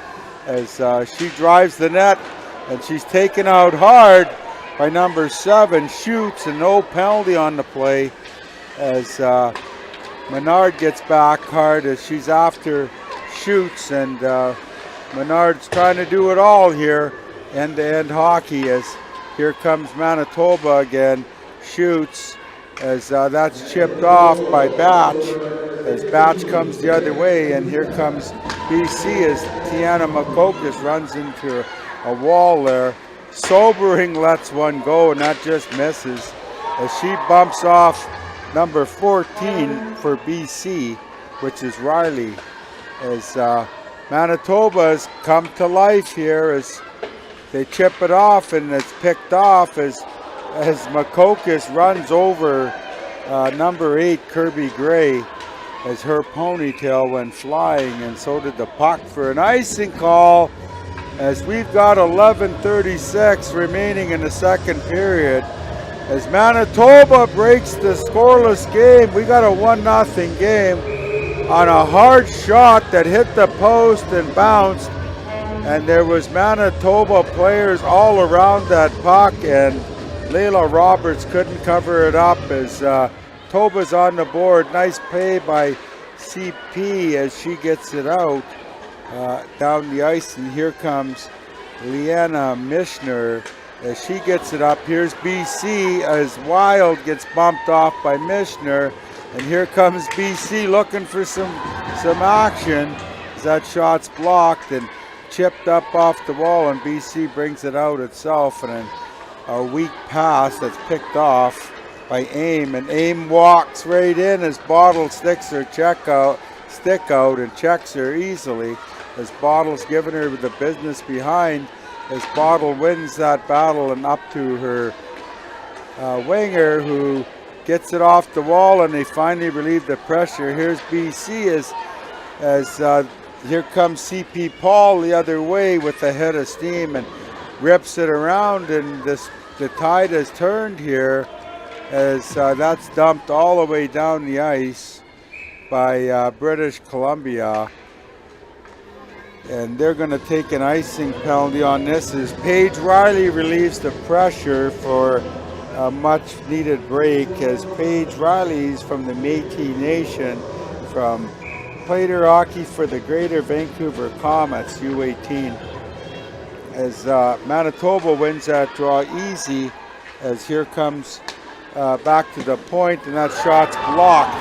Speaker 1: as she drives the net, and she's taken out hard by number 7, shoots, and no penalty on the play as Menard gets back hard as she's after shoots, and Menard's trying to do it all here, end-to-end hockey, as here comes Manitoba again, shoots, as that's chipped off by Batch, as Batch comes the other way, and here comes BC as Tiana Makokis runs into a wall there. Sobering lets one go, and that just misses as she bumps off number 14 for BC, which is Riley, as Manitoba has come to life here as they chip it off, and it's picked off as Makokis runs over number 8 Kirby Gray as her ponytail went flying, and so did the puck for an icing call as we've got 11:36 remaining in the second period. As Manitoba breaks the scoreless game, we got a 1-0 game on a hard shot that hit the post and bounced, and there was Manitoba players all around that puck, and Layla Roberts couldn't cover it up as Toba's on the board. Nice play by CP as she gets it out down the ice, and here comes Leanna Mishner as she gets it up. Here's BC as Wild gets bumped off by Mishner, and here comes BC looking for some action as that shot's blocked and chipped up off the wall, and BC brings it out itself, and a weak pass that's picked off by Aim, and Aim walks right in as Bottle sticks her stick out and checks her easily as Bottle's giving her the business behind as Bottle wins that battle and up to her winger, who gets it off the wall, and they finally relieve the pressure. Here's BC as here comes CP Paul the other way with a head of steam and rips it around, and the tide has turned here as that's dumped all the way down the ice by British Columbia, and they're going to take an icing penalty on this as Paige Riley relieves the pressure for a much needed break, as Paige Riley's from the Métis Nation, played her hockey for the Greater Vancouver Comets U18, as Manitoba wins that draw easy, as here comes back to the point, and that shot's blocked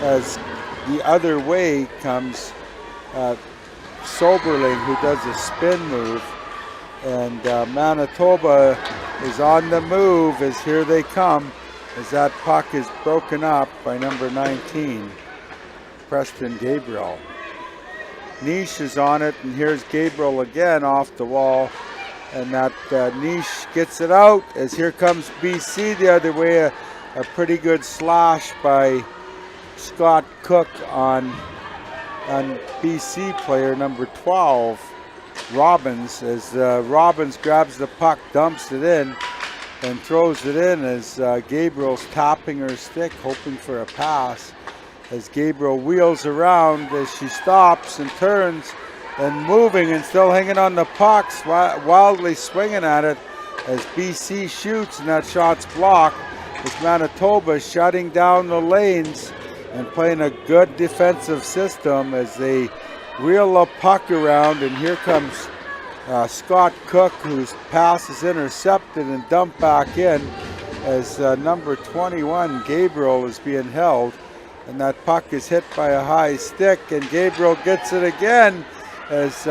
Speaker 1: as the other way comes Soberling, who does a spin move, and Manitoba is on the move as here they come, as that puck is broken up by number 19, Preston Gabriel. Niche is on it, and here's Gabriel again off the wall, and that Niche gets it out as here comes BC the other way. A pretty good slash by Scott Cook on BC player number 12, Robbins, as Robbins grabs the puck, dumps it in, and throws it in as Gabriel's tapping her stick, hoping for a pass. As Gabriel wheels around as she stops and turns and moving and still hanging on the pucks, wildly swinging at it as BC shoots, and that shot's blocked as Manitoba shutting down the lanes and playing a good defensive system as they wheel the puck around, and here comes Scott Cook, whose pass is intercepted and dumped back in as number 21, Gabriel, is being held, and that puck is hit by a high stick, and Gabriel gets it again as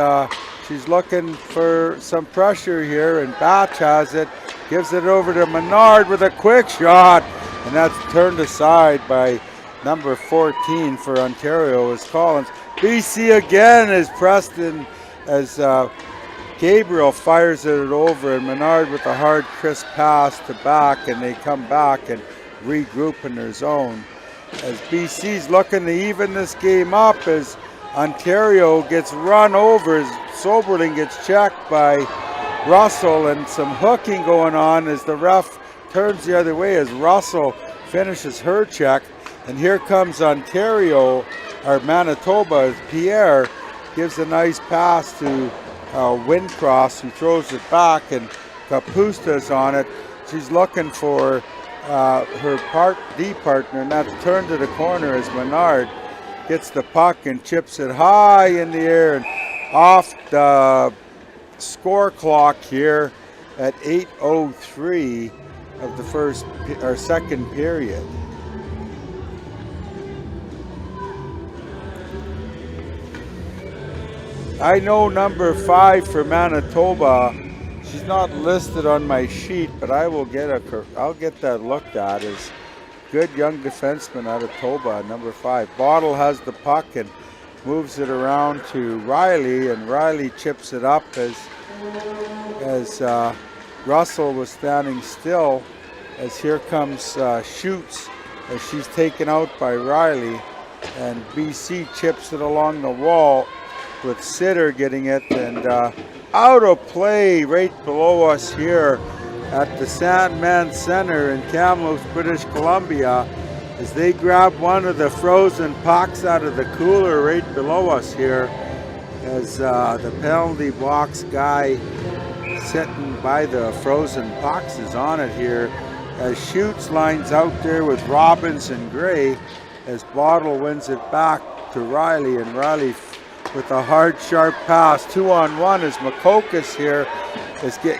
Speaker 1: she's looking for some pressure here, and Batch has it, gives it over to Menard with a quick shot, and that's turned aside by number 14 for Ontario is Collins. BC again is Preston as Gabriel fires it over, and Menard with a hard, crisp pass to back, and they come back and regroup in their zone. As BC's looking to even this game up as Ontario gets run over, as Soberling gets checked by Russell, and some hooking going on as the ref turns the other way as Russell finishes her check. And here comes Ontario, or Manitoba, as Pierre gives a nice pass to Windcross, who throws it back, and Kapusta's on it. She's looking for her Part D partner, and that's turned to the corner as Menard gets the puck and chips it high in the air and off the score clock here at 8:03 of the second period. I know number 5 for Manitoba. She's not listed on my sheet, but I'll get that looked at. As good young defenseman out of Toba, number 5. Bottle has the puck and moves it around to Riley, and Riley chips it up as Russell was standing still. As here comes Schutz, as she's taken out by Riley, and BC chips it along the wall with Sitter getting it, and out of play right below us here at the Sandman Center in Kamloops, British Columbia, as they grab one of the frozen pucks out of the cooler right below us here, as the penalty box guy sitting by the frozen pucks is on it here, as Schutz lines out there with Robbins and Gray, as Bottle wins it back to Riley, and Riley with a hard, sharp pass. 2-on-1 as Makokis here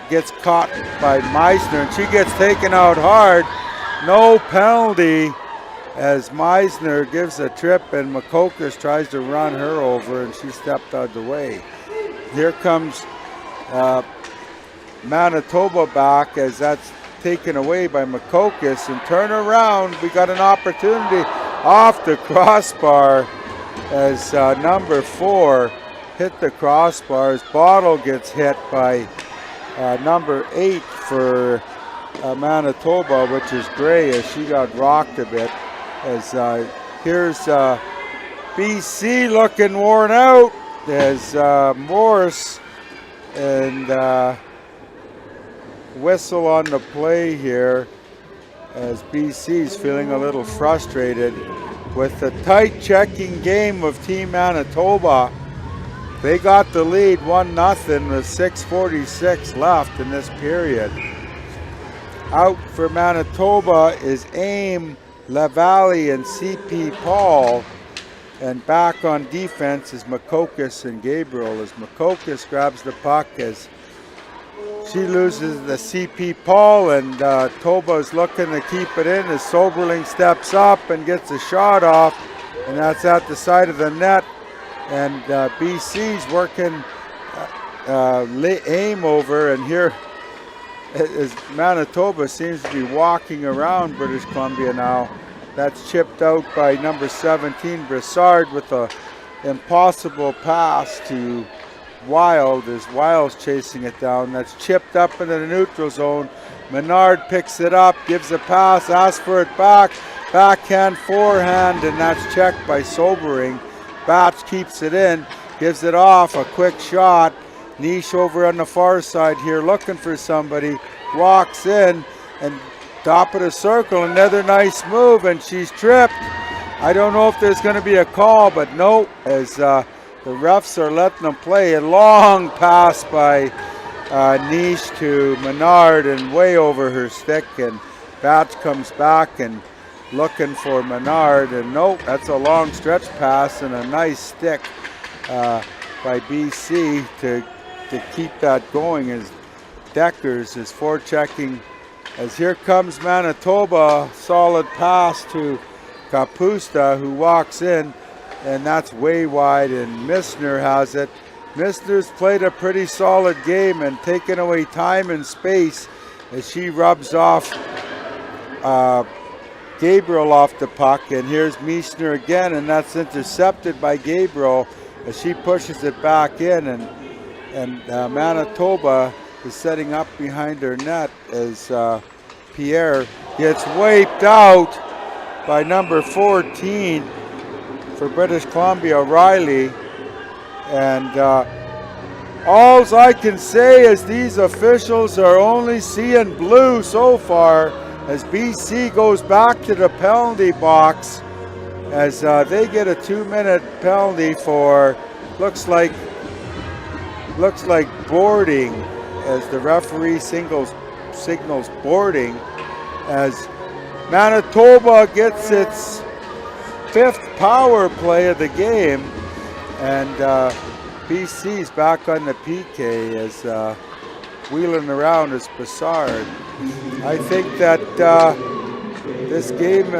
Speaker 1: gets caught by Meisner, and she gets taken out hard. No penalty as Meisner gives a trip, and Makokis tries to run her over, and she stepped out of the way. Here comes Manitoba back as that's taken away by Makokis, and turn around. We got an opportunity off the crossbar as number 4 hit the crossbars. Bottle gets hit by number 8 for Manitoba, which is Gray, as she got rocked a bit. As here's BC looking worn out as Morse and whistle on the play here as BC's feeling a little frustrated with the tight checking game of Team Manitoba. They got the lead 1-0 with 6:46 left in this period. Out for Manitoba is Aim, Lavallee, and CP Paul. And back on defense is Makokis and Gabriel, as Makokis grabs the puck as she loses the CP Paul, and Toba's looking to keep it in as Soberling steps up and gets a shot off, and that's at the side of the net. And BC's working Aim over, and here as Manitoba seems to be walking around British Columbia now. That's chipped out by number 17, Brassard, with an impossible pass to Wild as Wild's chasing it down. That's chipped up into the neutral zone. Menard picks it up, gives a pass, asks for it back. Backhand, forehand, and that's checked by Sobering. Batch keeps it in, gives it off, a quick shot. Niche over on the far side here looking for somebody. Walks in and top of the circle, another nice move, and she's tripped. I don't know if there's going to be a call, but no, as the refs are letting them play. A long pass by Niche to Menard and way over her stick, and Batch comes back and looking for Menard, and nope, that's a long stretch pass and a nice stick by BC to keep that going as Deckers is forechecking. As here comes Manitoba, solid pass to Kapusta, who walks in, and that's way wide, and Missner has it. Missner's played a pretty solid game and taken away time and space as she rubs off Gabriel off the puck, and here's Missner again, and that's intercepted by Gabriel as she pushes it back in, and Manitoba is setting up behind her net as Pierre gets wiped out by number 14 for British Columbia, Riley, and Alls I can say is these officials are only seeing blue so far as BC goes back to the penalty box as they get a 2-minute penalty for looks like boarding as the referee signals boarding as Manitoba gets its 5th power play of the game, and BC's back on the PK as wheeling around is Brassard. I think that this game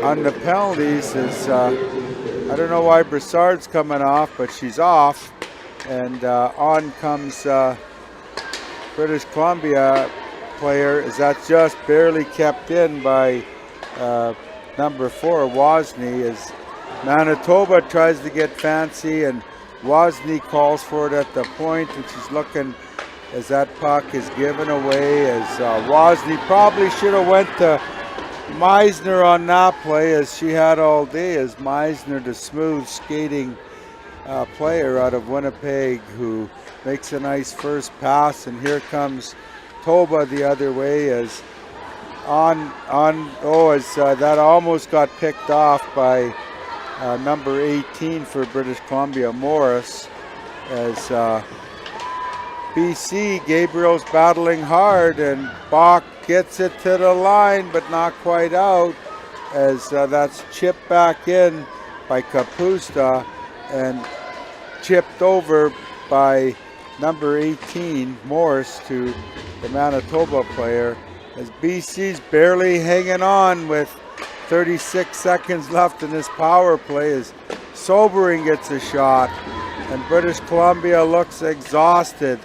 Speaker 1: on the penalties is, I don't know why Brassard's coming off, but she's off, and on comes British Columbia player. Is that just barely kept in by number 4, Wozni, as Manitoba tries to get fancy, and Wozni calls for it at the point, and she's looking as that puck is given away, as Wozni probably should have went to Meisner on that play, as she had all day, as Meisner, the smooth skating player out of Winnipeg, who makes a nice first pass, and here comes Toba the other way, as that almost got picked off by number 18 for British Columbia, Morris, as BC, Gabriel's battling hard, and Bach gets it to the line, but not quite out, as that's chipped back in by Kapusta and chipped over by number 18, Morris, to the Manitoba player, as BC's barely hanging on with 36 seconds left in this power play, as Sobering gets a shot, and British Columbia looks exhausted,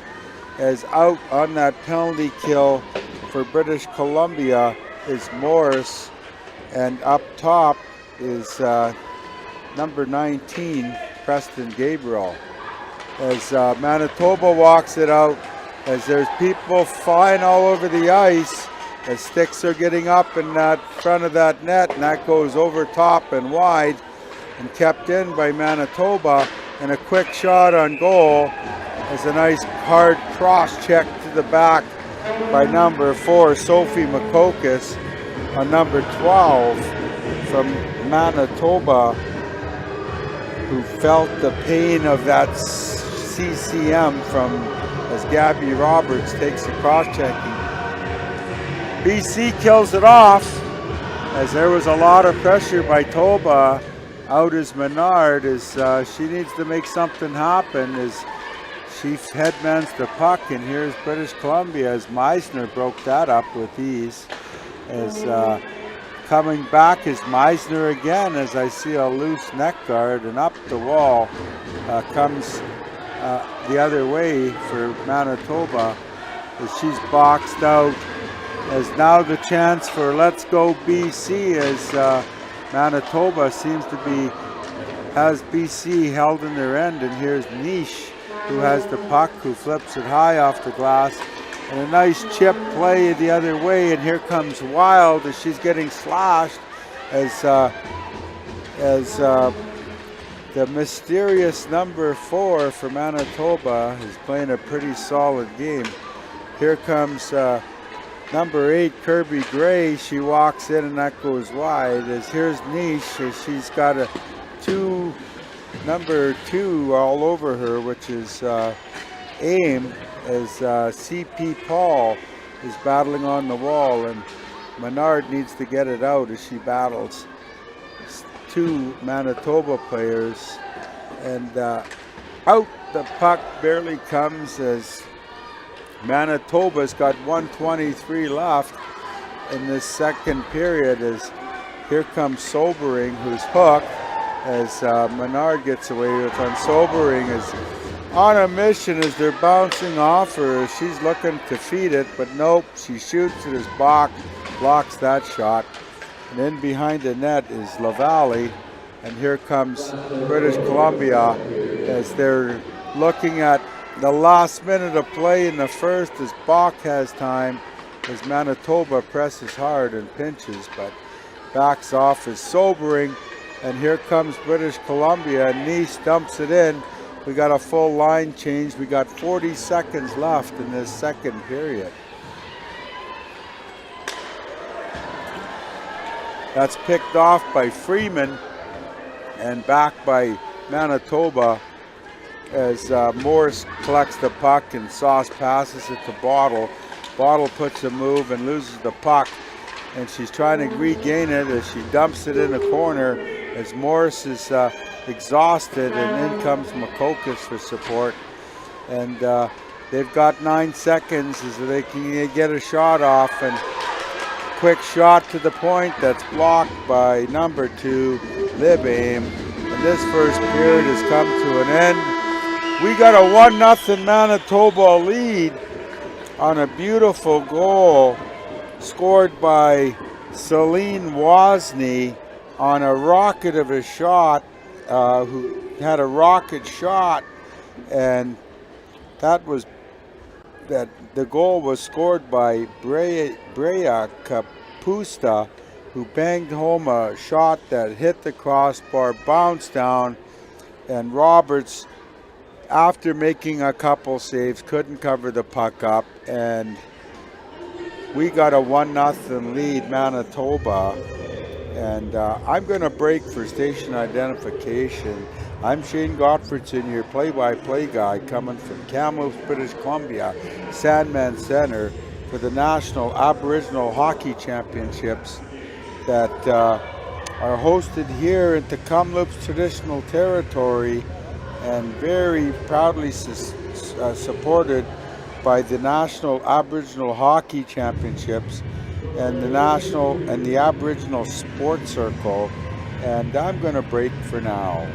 Speaker 1: as out on that penalty kill for British Columbia is Morris, and up top is number 19, Preston Gabriel. As Manitoba walks it out, as there's people flying all over the ice, as sticks are getting up in that front of that net, and that goes over top and wide and kept in by Manitoba, and a quick shot on goal as a nice hard cross check to the back by number 4, Sophie Makokis, on number 12 from Manitoba, who felt the pain of that CCM from as Gabby Roberts takes the cross-checking. BC kills it off as there was a lot of pressure by Toba. Out is Menard, as she needs to make something happen as she headmans the puck, and here's British Columbia as Meisner broke that up with ease. As coming back is Meisner again, as I see a loose neck guard, and up the wall comes the other way for Manitoba as she's boxed out, as now the chance for Let's Go BC, as Manitoba seems to be, has BC held in their end, and here's Niche who has the puck, who flips it high off the glass, and a nice chip play the other way, and here comes Wild as she's getting slashed as the mysterious number 4 for Manitoba is playing a pretty solid game. Here comes number 8, Kirby Gray. She walks in and that goes wide. As here's Niche, as she's got a number 2 all over her, which is Aim, as CP Paul is battling on the wall, and Menard needs to get it out as she battles 2 Manitoba players, and out the puck barely comes, as Manitoba's got 1:23 left in this second period, as here comes Sobering, who's hooked, as Menard gets away with on Sobering, is on a mission as they're bouncing off her. She's looking to feed it, but nope, she shoots it as Bach blocks that shot. And in behind the net is LaValle, and here comes British Columbia as they're looking at the last minute of play in the first, as Bach has time, as Manitoba presses hard and pinches, but backs off as Sobering, and here comes British Columbia, and Nice dumps it in, We got a full line change. We got 40 seconds left in this second period. That's picked off by Freeman and back by Manitoba as Morris collects the puck and Sauce passes it to Bottle. Bottle puts a move and loses the puck, and she's trying to regain it as she dumps it in the corner as Morris is exhausted, and in comes Makokis for support. And they've got 9 seconds as they can get a shot off, and quick shot to the point that's blocked by number 2, Libame. And this first period has come to an end. We got a 1-0 Manitoba lead on a beautiful goal scored by Celine Wozni on a rocket of a shot, who had a rocket shot, and the goal was scored by Brea Kapusta, who banged home a shot that hit the crossbar, bounced down, and Roberts, after making a couple saves, couldn't cover the puck up, and we got a 1-0 lead, Manitoba. And I'm going to break for station identification. I'm Shane Gottfredson, your play-by-play guy, coming from Kamloops, British Columbia, Sandman Center, for the National Aboriginal Hockey Championships that are hosted here in the Kamloops traditional territory, and very proudly supported by the National Aboriginal Hockey Championships and the National and the Aboriginal Sports Circle. And I'm going to break for now.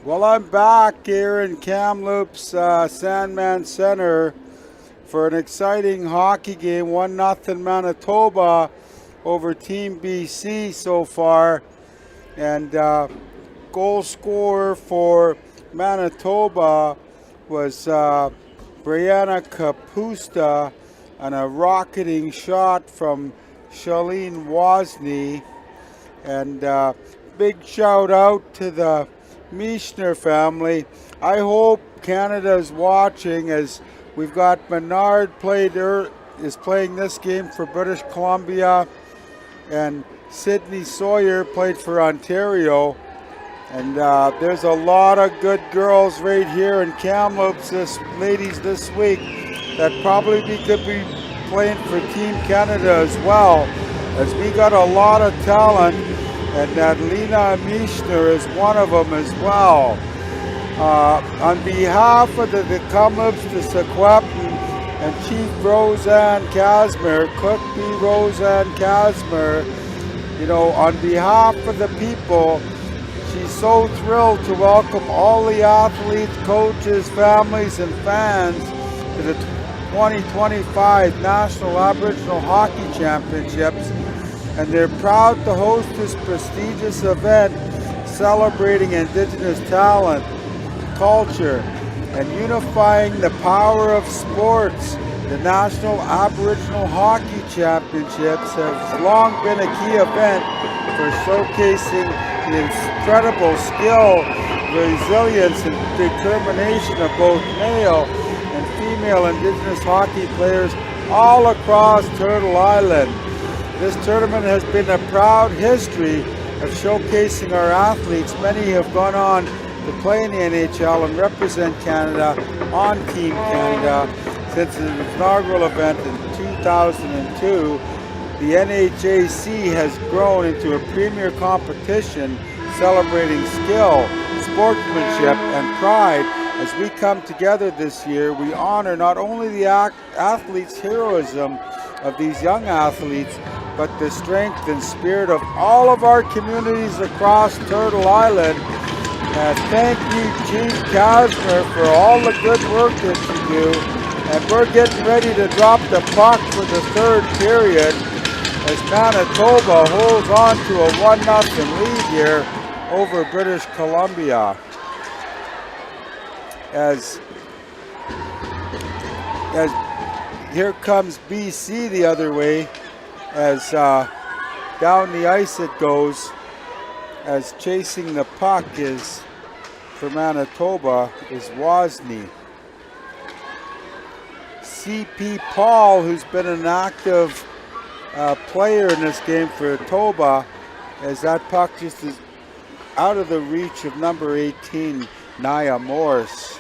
Speaker 1: Well, I'm back here in Kamloops Sandman Center for an exciting hockey game. 1-0 Manitoba over Team BC so far. And goal scorer for Manitoba was Brianna Kapusta on a rocketing shot from Charlene Wozni. And big shout out to the Michner family. I hope Canada's watching, as we've got Menard is playing this game for British Columbia, and Sydney Sawyer played for Ontario. And there's a lot of good girls right here in Kamloops, ladies this week, that probably could be playing for Team Canada as well, as we got a lot of talent. And that Lena Michner is one of them as well. On behalf of the Kamloops, the Secwepemc, and Chief Roseanne Casmer, Cook B. Roseanne Casmer, you know, on behalf of the people, she's so thrilled to welcome all the athletes, coaches, families, and fans to the 2025 National Aboriginal Hockey Championships. And they're proud to host this prestigious event celebrating Indigenous talent, culture, and unifying the power of sports. The National Aboriginal Hockey Championships has long been a key event for showcasing the incredible skill, resilience, and determination of both male and female Indigenous hockey players all across Turtle Island. This tournament has been a proud history of showcasing our athletes. Many have gone on to play in the NHL and represent Canada on Team Canada since its inaugural event in 2002. The NAHC has grown into a premier competition celebrating skill, sportsmanship, and pride. As we come together this year, we honor not only the athletes' heroism of these young athletes, but the strength and spirit of all of our communities across Turtle Island. Thank you, Chief Casmer, for all the good work that you do. And we're getting ready to drop the puck for the third period as Manitoba holds on to a 1-0 lead here over British Columbia. As here comes BC the other way, as down the ice it goes, as chasing the puck is, for Manitoba, is Wozni. CP Paul, who's been an active player in this game for Toba, as that puck just is out of the reach of number 18, Nia Morse.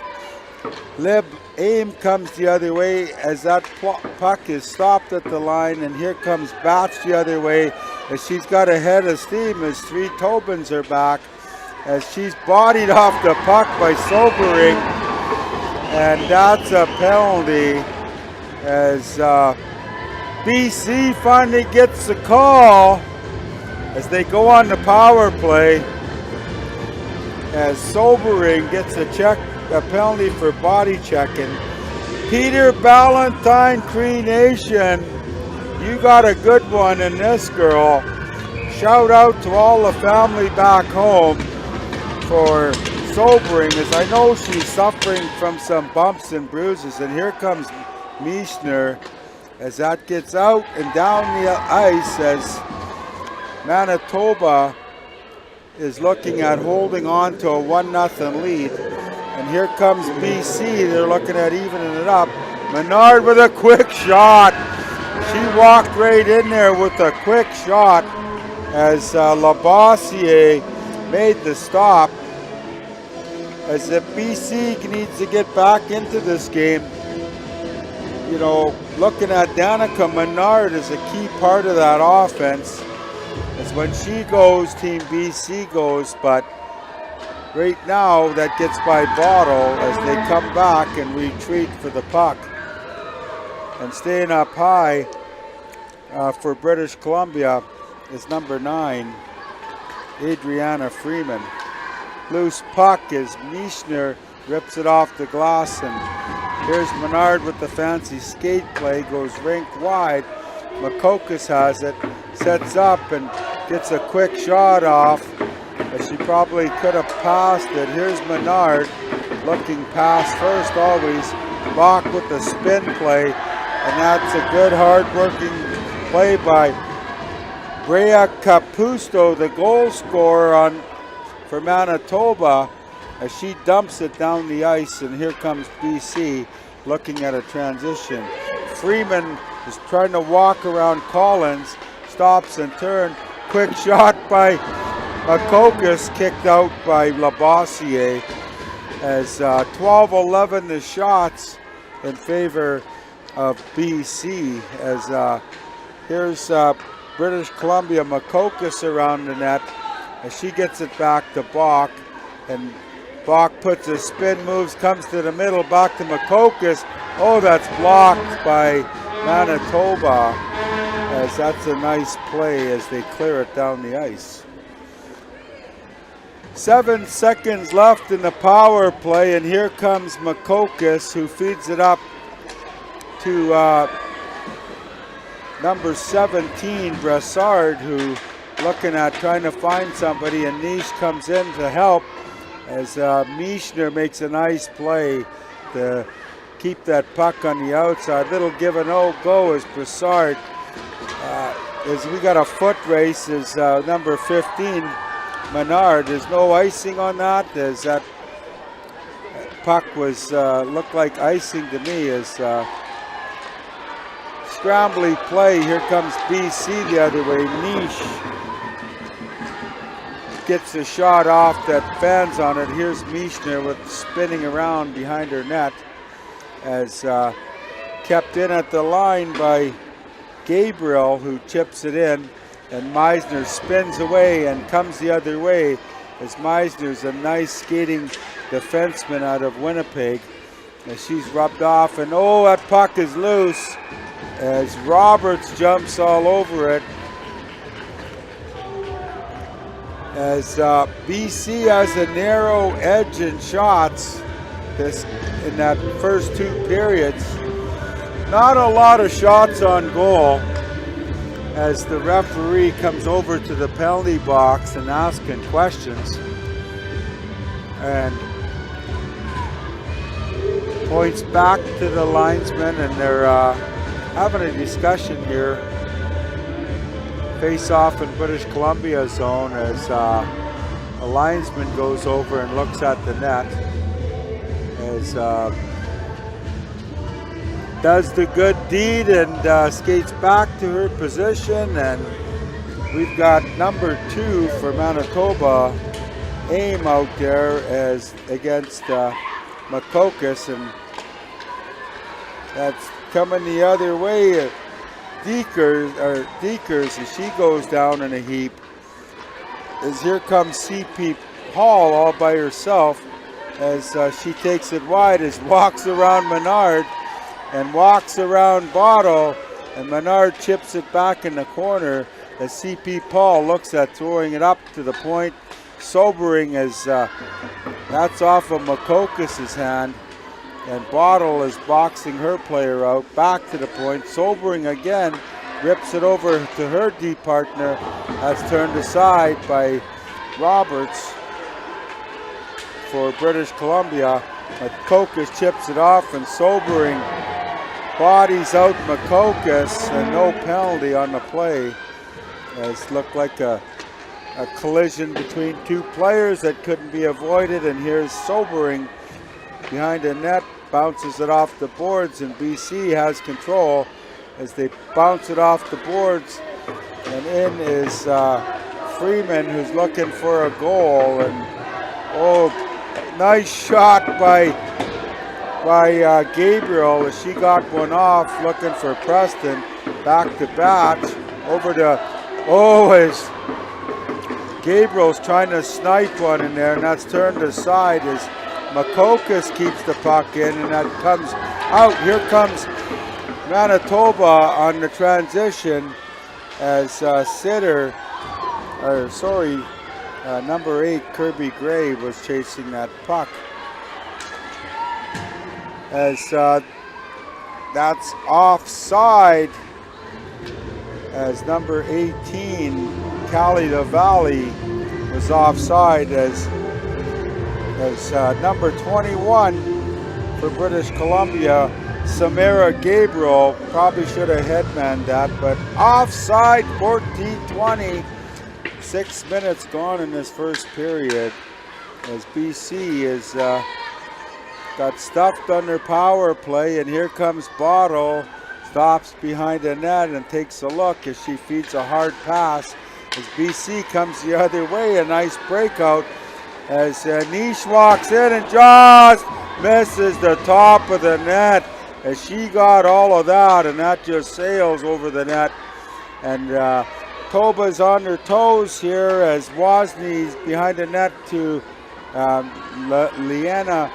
Speaker 1: Lib aim comes the other way as that puck is stopped at the line, and here comes Bats the other way as she's got a head of steam as three Tobins are back, as she's bodied off the puck by Sobering, and that's a penalty as BC finally gets the call as they go on the power play, as Sobering gets a penalty for body checking. Peter Ballantyne, Cree Nation, you got a good one in this girl. Shout out to all the family back home for Sobering, as I know she's suffering from some bumps and bruises. And here comes Mischner as that gets out and down the ice, as Manitoba is looking at holding on to a 1-0 lead. And here comes BC, they're looking at evening it up. Menard with a quick shot. She walked right in there with a quick shot as Labossiere made the stop. As if BC needs to get back into this game, you know, looking at Danica Menard as a key part of that offense. As when she goes, Team BC goes, but right now that gets by Bottle as they come back and retreat for the puck. And staying up high for British Columbia is number 9, Adriana Freeman. Loose puck as Mischner rips it off the glass, and here's Menard with the fancy skate play, goes rink wide. Makokis has it, sets up and gets a quick shot off, but she probably could have passed it. Here's Menard looking pass first always. Bach with the spin play, and that's a good hard-working play by Brea Capusto, the goal scorer for Manitoba, as she dumps it down the ice, and here comes BC looking at a transition. Freeman is trying to walk around Collins, stops and turn. Quick shot by Makokis, kicked out by Labossiere, as 12-11 the shots in favor of BC, as here's British Columbia, Makokis around the net, as she gets it back to Bach, and Bach puts a spin, moves, comes to the middle, back to Makokis. Oh, that's blocked by Manitoba, as that's a nice play as they clear it down the ice. 7 seconds left in the power play, and here comes Makokis, who feeds it up to number 17, Brassard, who looking at trying to find somebody, and Niche comes in to help as Mischner makes a nice play to keep that puck on the outside. Little give and go as Brassard, as we got a foot race, as number 15, Menard. There's no icing on that, as that puck was looked like icing to me, as scrambly play. Here comes BC the other way. Niche gets the shot off that fans on it. Here's Mischner with spinning around behind her net, as kept in at the line by Gabriel, who chips it in, and Meisner spins away and comes the other way, as Meisner's a nice skating defenseman out of Winnipeg, as she's rubbed off, and oh, that puck is loose as Roberts jumps all over it, as BC has a narrow edge in shots in that first 2 periods. Not a lot of shots on goal, as the referee comes over to the penalty box and asking questions and points back to the linesman, and they're having a discussion here. Face off in British Columbia zone, as a linesman goes over and looks at the net, as does the good deed and skates back to her position, and we've got number 2 for Manitoba, Aim, out there as against Makokis, and that's coming the other way. Dekers, as she goes down in a heap. As here comes CP Hall all by herself, as she takes it wide, as walks around Menard and walks around Bottle, and Menard chips it back in the corner as CP Paul looks at throwing it up to the point. Sobering as that's off of Makokis' hand, and Bottle is boxing her player out back to the point. Sobering again, rips it over to her D partner. That's turned aside by Roberts for British Columbia. Makokis chips it off, and Sobering bodies out Makokis, and no penalty on the play. It's looked like a collision between two players that couldn't be avoided, and here's Sobering behind the net, bounces it off the boards, and BC has control as they bounce it off the boards, and in is Freeman, who's looking for a goal, and nice shot by Gabriel as she got one off, looking for Preston. Back to Batch, over to, as Gabriel's trying to snipe one in there, and that's turned aside as Makokis keeps the puck in, and that comes out. Here comes Manitoba on the transition as number 8, Kirby Gray, was chasing that puck. As that's offside, as number 18, Callie Valley, was offside, as number 21 for British Columbia, Samara Gabriel, probably should have headmanned that, but offside, 14-20. 6 minutes gone in this first period as BC is got stuffed on their power play, and here comes Bottle, stops behind the net and takes a look as she feeds a hard pass as BC comes the other way. A nice breakout as Niche walks in and just misses the top of the net as she got all of that, and that just sails over the net. And Toba's on her toes here as Wozni behind the net to Liana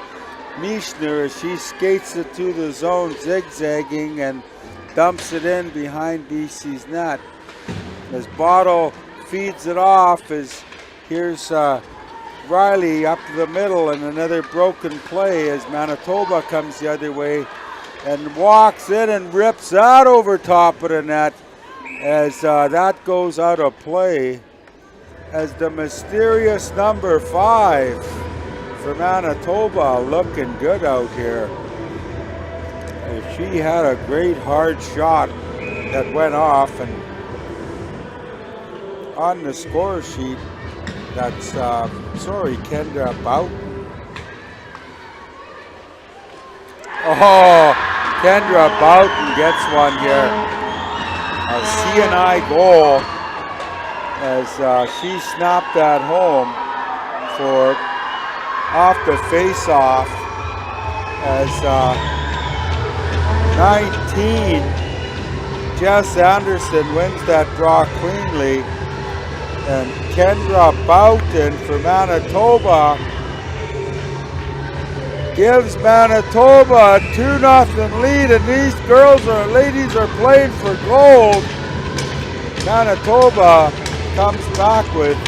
Speaker 1: Mischner as she skates it to the zone, zigzagging, and dumps it in behind BC's net. As Bottle feeds it off, as here's Riley up to the middle, and another broken play as Manitoba comes the other way and walks in and rips that over top of the net as that goes out of play, as the mysterious number 5 for Manitoba looking good out here. And she had a great hard shot that went off, and on the score sheet, that's Kendra Boughton. Kendra Boughton gets one here. A CNI goal as she snapped that home for off the face-off as 19. Jess Anderson wins that draw cleanly, and Kendra Boughton for Manitoba gives Manitoba a 2-0 lead, and these ladies are playing for gold. Manitoba comes back with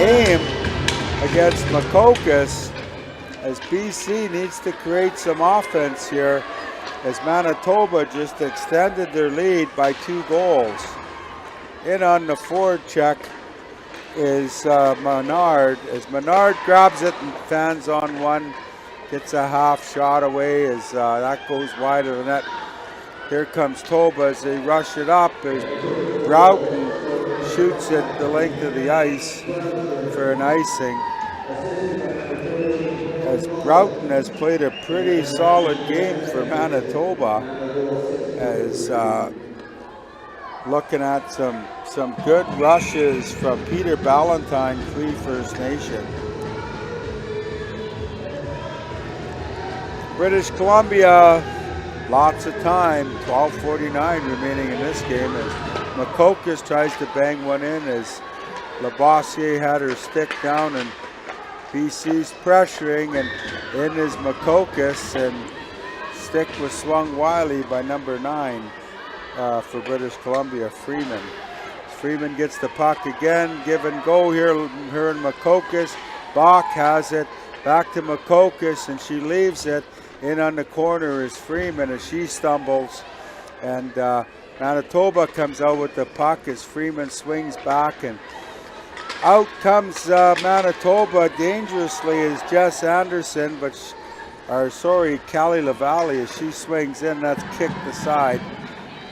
Speaker 1: aim against Makokis as BC needs to create some offense here, as Manitoba just extended their lead by 2 goals. In on the forward check is Menard, as Menard grabs it and fans on one. Gets a half shot away as that goes wide of the net. Here comes Toba as they rush it up as Broughton shoots it the length of the ice for an icing. as Broughton has played a pretty solid game for Manitoba, as looking at some good rushes from Peter Ballantyne, Cree First Nation. British Columbia, lots of time, 12:49 remaining in this game as Makokis tries to bang one in as Labossiere had her stick down, and BC's pressuring, and in is Makokis, and stick was swung wildly by number 9 for British Columbia, Freeman. Freeman gets the puck again, give and go here, her and Makokis. Bach has it, back to Makokis, and she leaves it. In on the corner is Freeman as she stumbles, and Manitoba comes out with the puck as Freeman swings back, and out comes Manitoba dangerously is Jess Anderson, but Callie Lavallee as she swings in. That's kicked aside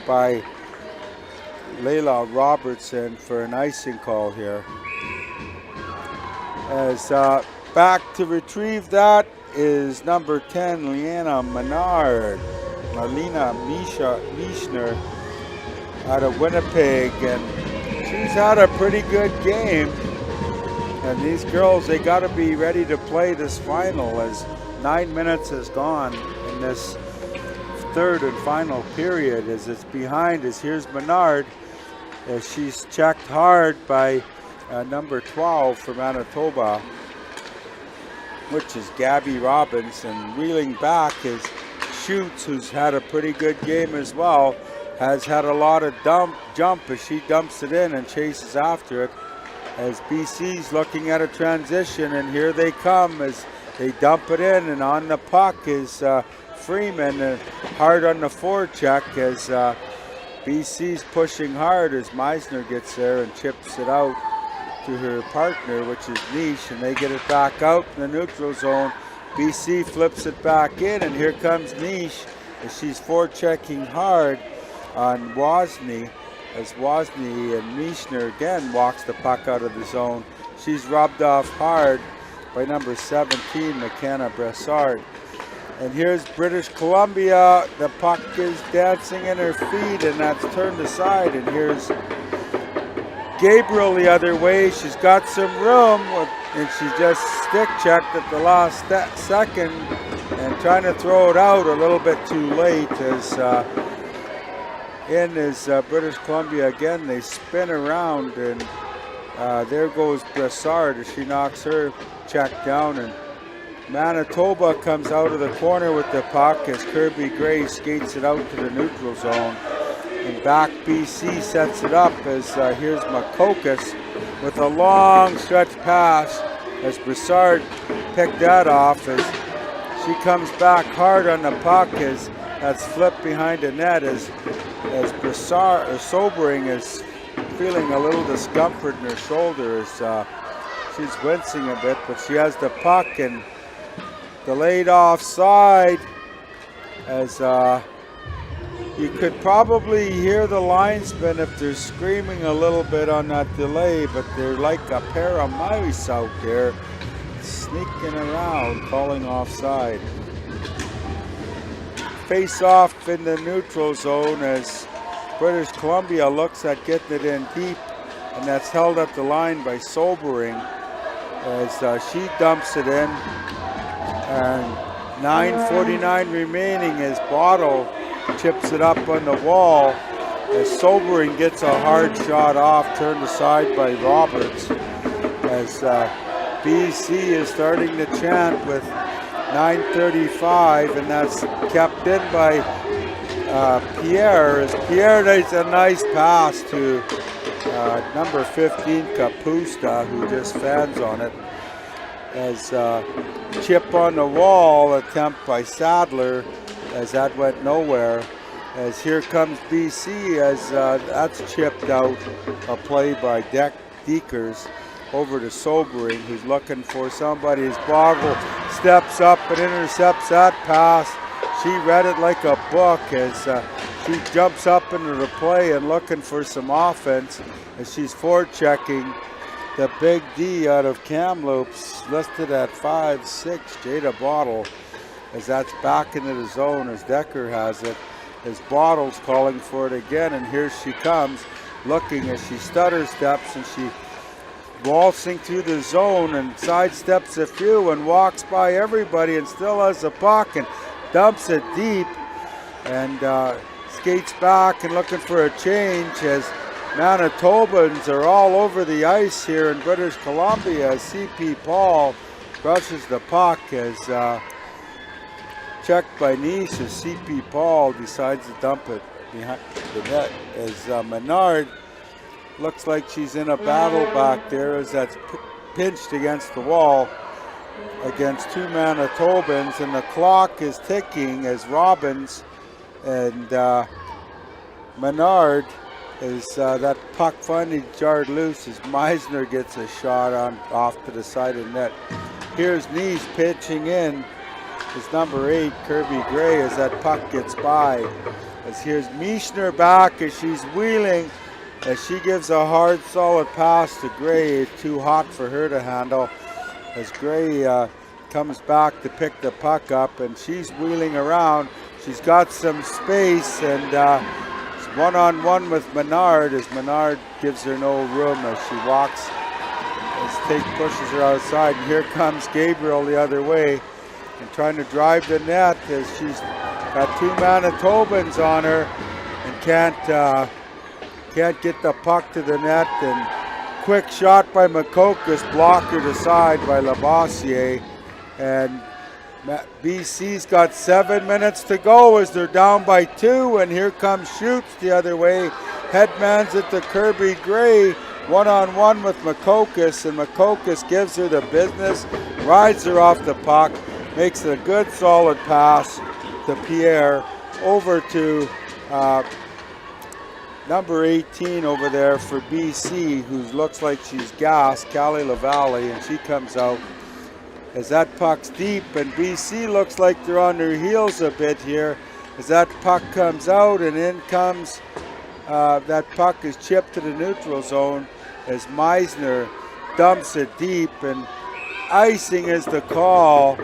Speaker 1: by Layla Robertson for an icing call here. As back to retrieve that is number 10, Marlena Mischner out of Winnipeg, and she's had a pretty good game. And these girls, they got to be ready to play this final, as 9 minutes has gone in this third and final period. As it's behind, as here's Menard, as she's checked hard by number 12 for Manitoba, which is Gabby Robbins, and reeling back is Schutz, who's had a pretty good game as well, has had a lot of jump as she dumps it in and chases after it, as BC's looking at a transition, and here they come as they dump it in, and on the puck is Freeman, hard on the forecheck as BC's pushing hard as Meisner gets there and chips it out to her partner, which is Niche, and they get it back out in the neutral zone. BC flips it back in, and here comes Niche as she's forechecking hard on Wozni, as Wozni and Mischner again walks the puck out of the zone. She's rubbed off hard by number 17, McKenna Bressard. And here's British Columbia. The puck is dancing in her feet, and that's turned aside, and here's Gabriel the other way. She's got some room, and she just stick checked at the last second and trying to throw it out a little bit too late, as in is British Columbia again. They spin around, and there goes Bressard as she knocks her check down, and Manitoba comes out of the corner with the puck as Kirby Gray skates it out to the neutral zone. And back BC sets it up as here's Makokis with a long stretch pass as Bressard picked that off as she comes back hard on the puck as that's flipped behind the net as Bressard, Sobering, is feeling a little discomfort in her shoulder as she's wincing a bit, but she has the puck and delayed offside as you could probably hear the linesmen if they're screaming a little bit on that delay, but they're like a pair of mice out there sneaking around, calling offside. Face off in the neutral zone as British Columbia looks at getting it in deep, and that's held at the line by Sobering as she dumps it in. And 9:49 remaining as Bottle chips it up on the wall as Sobering gets a hard shot off, turned aside by Roberts, as BC is starting to chant with 9:35, and that's kept in by Pierre, as Pierre does a nice pass to number 15 Kapusta, who just fans on it, as chip on the wall attempt by Sadler, as that went nowhere. As here comes BC as that's chipped out, a play by Dekers over to Sobering, who's looking for somebody. His Bottle steps up and intercepts that pass. She read it like a book as she jumps up into the play and looking for some offense as she's forechecking the big D out of Kamloops, listed at 5'6", Jada Bottle, as that's back into the zone as Decker has it. As Bottle's calling for it again, and here she comes, looking as she stutter steps, and she waltzing through the zone and sidesteps a few and walks by everybody and still has the puck and dumps it deep and skates back and looking for a change as Manitobans are all over the ice here in British Columbia. CP Paul brushes the puck as checked by Nice as CP Paul decides to dump it behind the net as Menard looks like she's in a battle back there as that's pinched against the wall against two Manitobans, and the clock is ticking as Robbins and Menard as that puck finally jarred loose as Meisner gets a shot on off to the side of the net. Here's Nice pitching in is number 8, Kirby Gray, as that puck gets by. As here's Meishner back as she's wheeling, as she gives a hard, solid pass to Gray. It's too hot for her to handle. As Gray comes back to pick the puck up, and she's wheeling around. She's got some space, and it's one-on-one with Menard, as Menard gives her no room as she walks. As Tate pushes her outside, and here comes Gabriel the other way, and trying to drive the net as she's got two Manitobans on her, and can't get the puck to the net, and quick shot by Makokas, blocked aside by Labossiere, and BC's got 7 minutes to go as they're down by 2, and here comes Schutz the other way, headmans it to Kirby Gray, one-on-one with Makokas, and Makokas gives her the business, rides her off the puck, makes a good solid pass to Pierre, over to number 18 over there for BC, who looks like she's gassed, Callie Lavalle, and she comes out as that puck's deep, and BC looks like they're on their heels a bit here as that puck comes out, and in comes, that puck is chipped to the neutral zone as Meisner dumps it deep, and icing is the call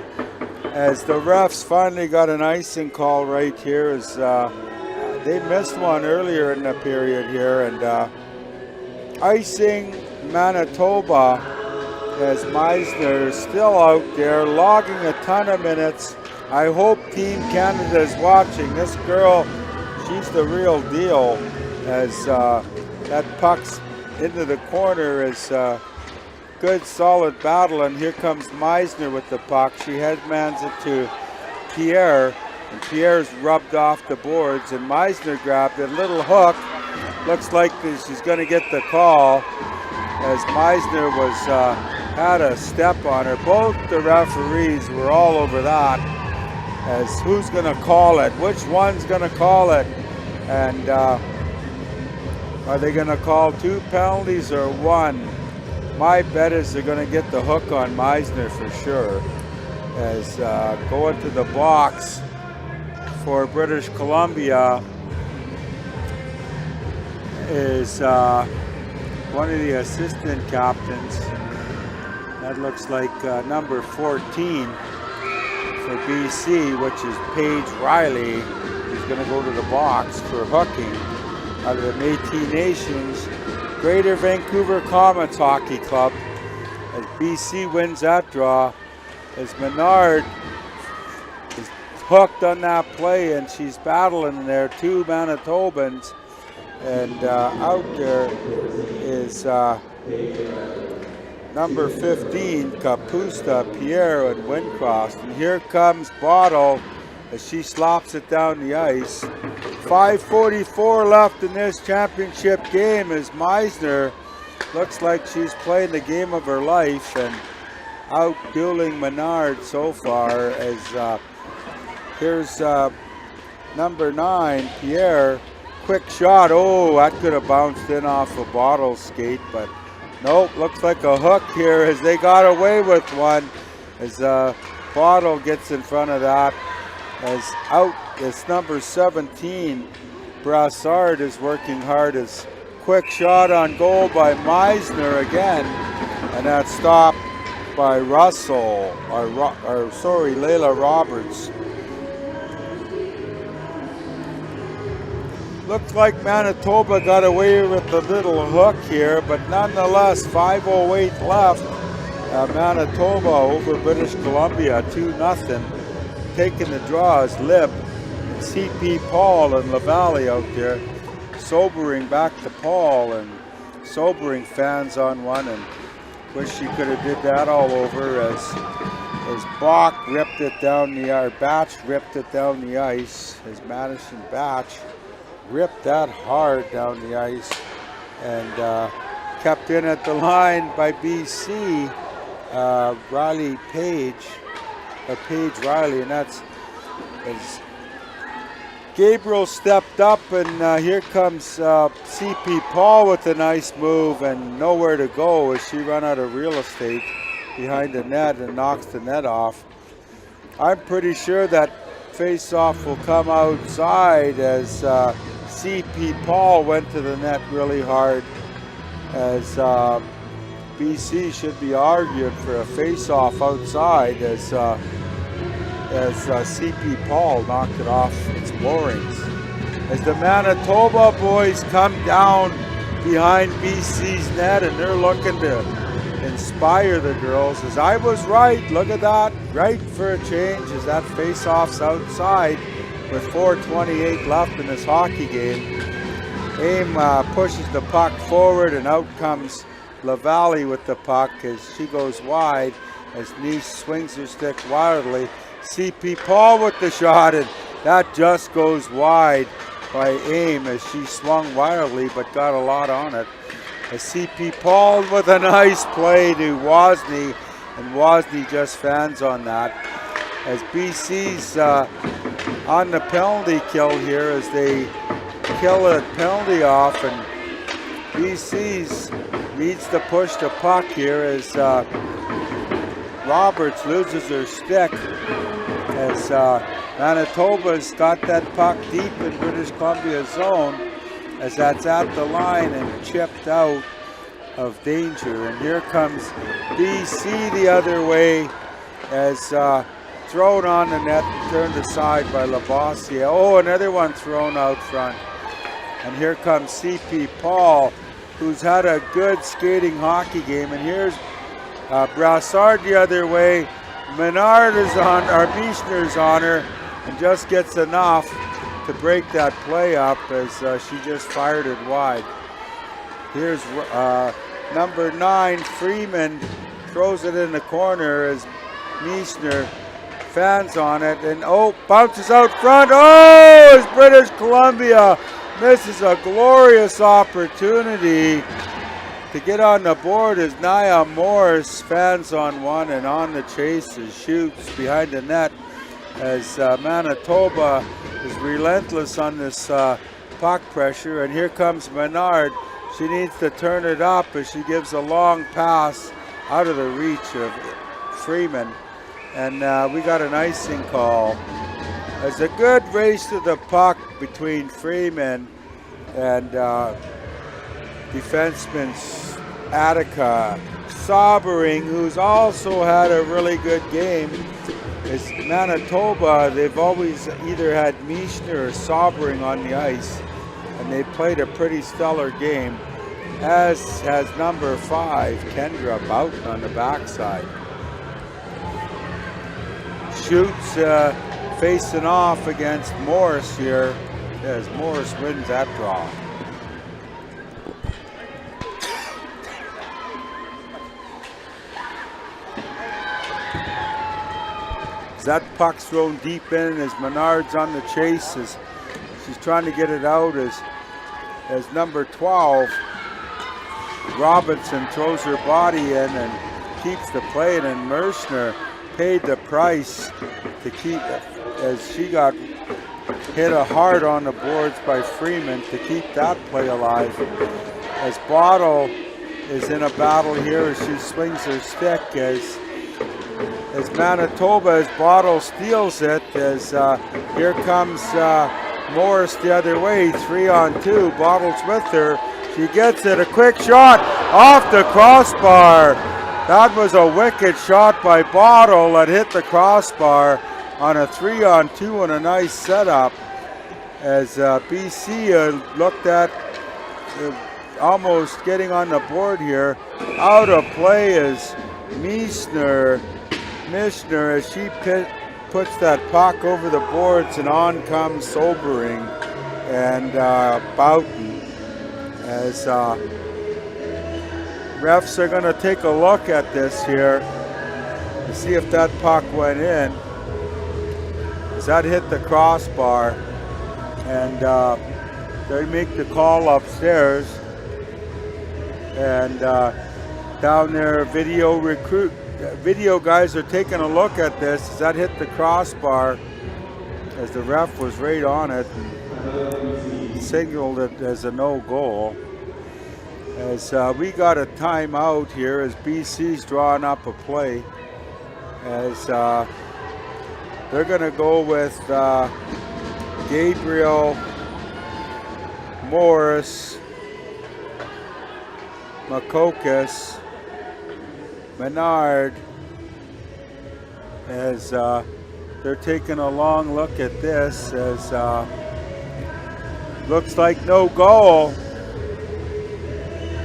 Speaker 1: as the refs finally got an icing call right here as they missed one earlier in the period here, and icing Manitoba as Meisner is still out there logging a ton of minutes. I hope Team Canada is watching. This girl, she's the real deal as that puck's into the corner is good solid battle, and here comes Meisner with the puck. She headmans it to Pierre, and Pierre's rubbed off the boards, and Meisner grabbed it. Little hook. Looks like she's going to get the call as Meisner had a step on her. Both the referees were all over that as who's going to call it, which one's going to call it, and are they going to call 2 penalties or 1? My bet is they're going to get the hook on Meisner for sure. As going to the box for British Columbia is one of the assistant captains. That looks like number 14 for BC, which is Paige Riley, who's going to go to the box for hooking out of the Métis Nations Greater Vancouver Comets Hockey Club as BC wins that draw, as Menard is hooked on that play, and she's battling there, 2 Manitobans, and out there is number 15, Kapusta, Pierre, and Windcross. And here comes Bottle as she slops it down the ice. 5:44 left in this championship game as Meisner looks like she's playing the game of her life and out-dueling Menard so far as here's number 9, Pierre. Quick shot. Oh, that could have bounced in off a Bottle skate, but nope, looks like a hook here as they got away with one as Bottle gets in front of that. As out, it's number 17, Brassard is working hard as quick shot on goal by Meisner again. And that stop by Russell, Layla Roberts. Looks like Manitoba got away with the little hook here, but nonetheless, 5:08 left. Manitoba over British Columbia, 2-0. Taking the draws, Lib, CP Paul and LaValle out there. Sobering back to Paul and sobering fans on one, and wish she could have did that all over as Bach ripped it down the ice, Batch ripped it down the ice, as Madison Batch ripped that hard down the ice and kept in at the line by BC, Riley Page, Paige Riley, and that's as Gabriel stepped up, and here comes CP Paul with a nice move and nowhere to go as she run out of real estate behind the net and knocks the net off. I'm pretty sure that face-off will come outside as CP Paul went to the net really hard, as BC should be arguing for a face-off outside as CP Paul knocked it off its moorings. As the Manitoba boys come down behind BC's net, and they're looking to inspire the girls. As I was right, look at that, right for a change as that face-off's outside with 4:28 left in this hockey game. Aim pushes the puck forward, and out comes LaValle with the puck as she goes wide as Nice swings her stick wildly. CP Paul with the shot, and that just goes wide by Aim as she swung wildly but got a lot on it. As CP Paul with a nice play to Wozni, and Wozni just fans on that. As BC's on the penalty kill here as they kill a penalty off, and BC's needs to push the puck here as Roberts loses her stick as Manitoba's got that puck deep in British Columbia zone as that's at the line and chipped out of danger. And here comes BC the other way as thrown on the net, turned aside by Lavoisier. Oh, another one thrown out front. And here comes CP Paul, who's had a good skating hockey game. And here's Brassard the other way. Menard is on, or Bichner's on her, and just gets enough to break that play up as she just fired it wide. Here's number 9, Freeman, throws it in the corner as Bichner fans on it, and bounces out front. Oh, as British Columbia misses a glorious opportunity to get on the board as Nia Morris fans on one and on the chase as shoots behind the net as Manitoba is relentless on this puck pressure. And here comes Menard. She needs to turn it up as she gives a long pass out of the reach of Freeman. And we got an icing call. As a good race to the puck between Freeman and defenseman Attica. Sobering, who's also had a really good game. Is Manitoba, they've always either had Michner or Sobering on the ice, and they've played a pretty stellar game, as has number 5, Kendra Boughton on the backside. Shoots facing off against Morris here as Morris wins that draw. That puck's thrown deep in as Menard's on the chase as she's trying to get it out as number 12, Robinson, throws her body in and keeps the play, and Merschner paid the price to keep, as she got hit hard on the boards by Freeman to keep that play alive. As Bottle is in a battle here as she swings her stick as Manitoba, as Bottle steals it, as here comes Morris the other way, 3-on-2, Bottle's with her, she gets it, a quick shot off the crossbar, That was a wicked shot by Bottle that hit the crossbar on a 3-on-2 and a nice setup. As BC looked at almost getting on the board here. Out of play is Mishner as she puts that puck over the boards, and on comes Sobering and Boughton. As refs are going to take a look at this here to see if that puck went in. As that hit the crossbar, and they make the call upstairs. And down there, video guys are taking a look at this. As that hit the crossbar, as the ref was right on it and signaled it as a no goal. As we got a timeout here as BC's drawing up a play. As they're going to go with Gabriel, Morris, Makokis, Menard, as they're taking a long look at this, as looks like no goal.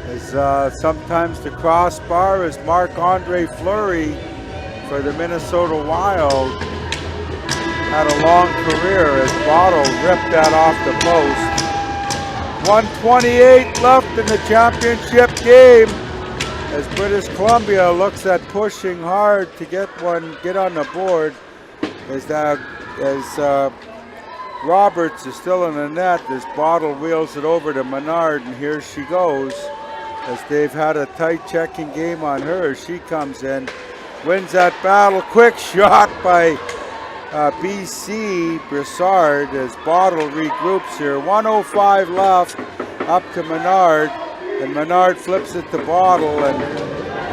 Speaker 1: As sometimes the crossbar is Marc-Andre Fleury for the Minnesota Wild. Had a long career as Bottle ripped that off the post. 1:28 left in the championship game as British Columbia looks at pushing hard to get on the board. As Roberts is still in the net, as Bottle wheels it over to Menard, and here she goes. As they've had a tight checking game on her, she comes in, wins that battle. Quick shot by BC Broussard as Bottle regroups here. 1:05 left, up to Menard, and Menard flips it to Bottle, and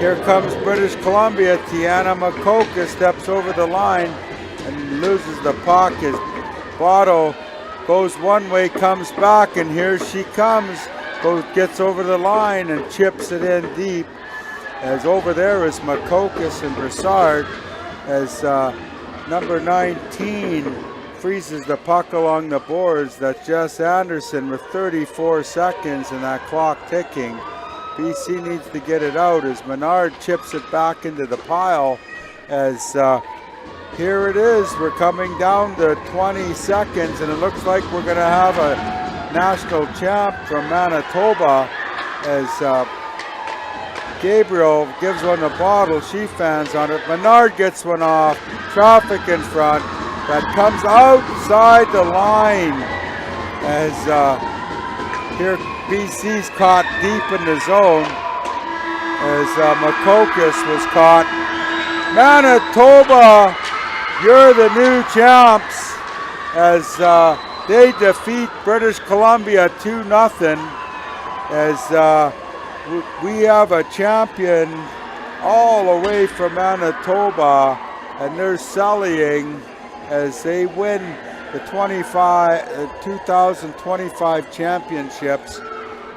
Speaker 1: here comes British Columbia. Tiana Makoka steps over the line and loses the puck as Bottle goes one way, comes back, and here she comes. Gets over the line and chips it in deep. As over there is Makokis and Broussard, as number 19 freezes the puck along the boards. That's Jess Anderson with 34 seconds and that clock ticking. BC needs to get it out as Menard chips it back into the pile. As here it is, we're coming down to 20 seconds, and it looks like we're going to have a national champ from Manitoba. As Gabriel gives one to Bottle, she fans on it. Menard gets one off, traffic in front, that comes outside the line. As here BC's caught deep in the zone, as Makokis was caught. Manitoba, you're the new champs, as they defeat British Columbia 2-0, as we have a champion all the way from Manitoba, and they're selling as they win the 2025 championships.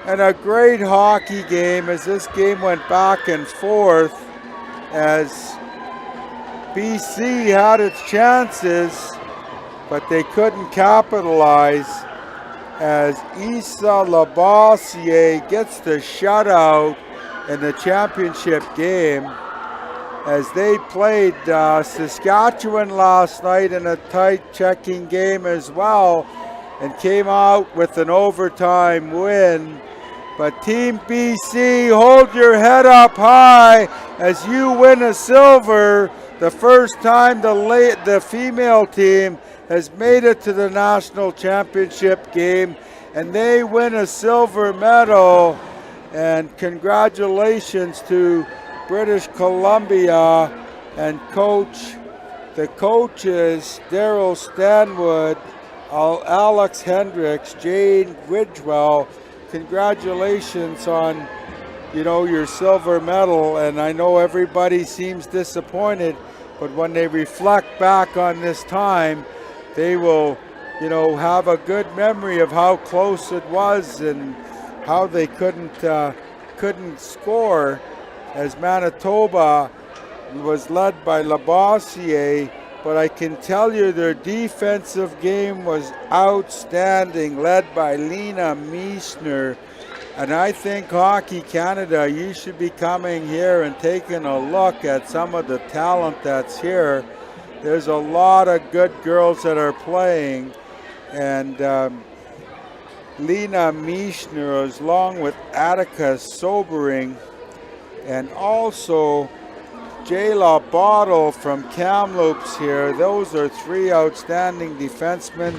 Speaker 1: And a great hockey game as this game went back and forth, as BC had its chances, but they couldn't capitalize, as Issa Labossiere gets the shutout in the championship game, as they played Saskatchewan last night in a tight checking game as well, and came out with an overtime win. But Team BC, hold your head up high as you win a silver, the first time the female team has made it to the national championship game, and they win a silver medal. And congratulations to British Columbia and the coaches, Daryl Stanwood, Alex Hendricks, Jane Ridgewell. Congratulations on, your silver medal. And I know everybody seems disappointed, but when they reflect back on this time, they will, have a good memory of how close it was and how they couldn't score as Manitoba was led by Labossiere, but I can tell you their defensive game was outstanding, led by Lena Meissner. And I think Hockey Canada, you should be coming here and taking a look at some of the talent that's here. There's a lot of good girls that are playing, and Lena Meissner, along with Attica Sobering, and also Jayla Bottle from Kamloops here. Those are three outstanding defensemen,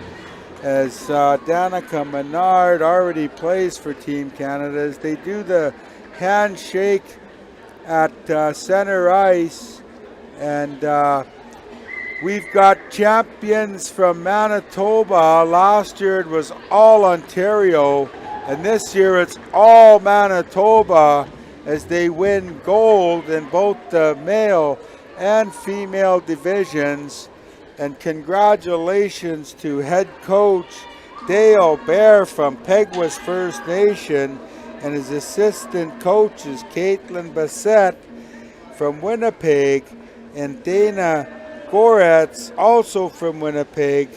Speaker 1: as Danica Menard already plays for Team Canada. As they do the handshake at center ice, and we've got champions from Manitoba. Last year it was all Ontario, and this year it's all Manitoba, as they win gold in both the male and female divisions. And congratulations to head coach Dale Bear from Peguis First Nation, and his assistant coaches Caitlin Bassett from Winnipeg and Dana Goretz, also from Winnipeg.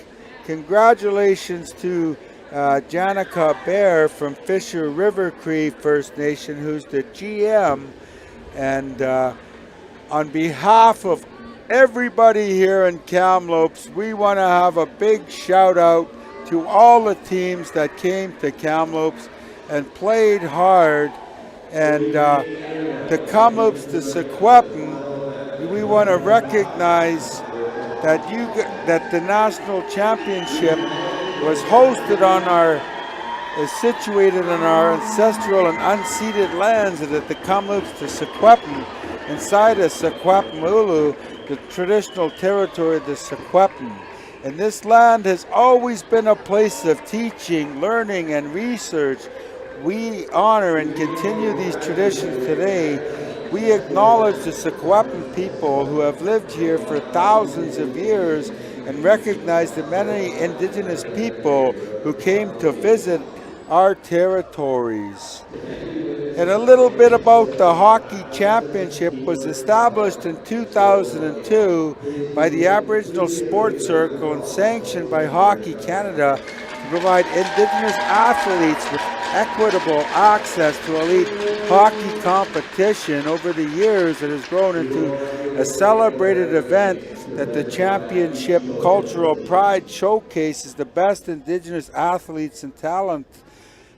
Speaker 1: Congratulations to Janica Bear from Fisher River Cree First Nation, who's the GM. And on behalf of everybody here in Kamloops, we want to have a big shout out to all the teams that came to Kamloops and played hard. And the Kamloops to Sequeppin, we want to recognize that the national championship was hosted is situated on our ancestral and unceded lands at the Kamloops to Sequeppin, inside of Sequeppin-Ulu, the traditional territory of the Sequeppin. And this land has always been a place of teaching, learning, and research. We honor and continue these traditions today. We acknowledge the Sequeppin people who have lived here for thousands of years, and recognize the many Indigenous people who came to visit our territories. And a little bit about the Hockey Championship was established in 2002 by the Aboriginal Sports Circle and sanctioned by Hockey Canada to provide Indigenous athletes with equitable access to elite hockey competition. Over the years, it has grown into a celebrated event that the championship cultural pride showcases the best Indigenous athletes and talent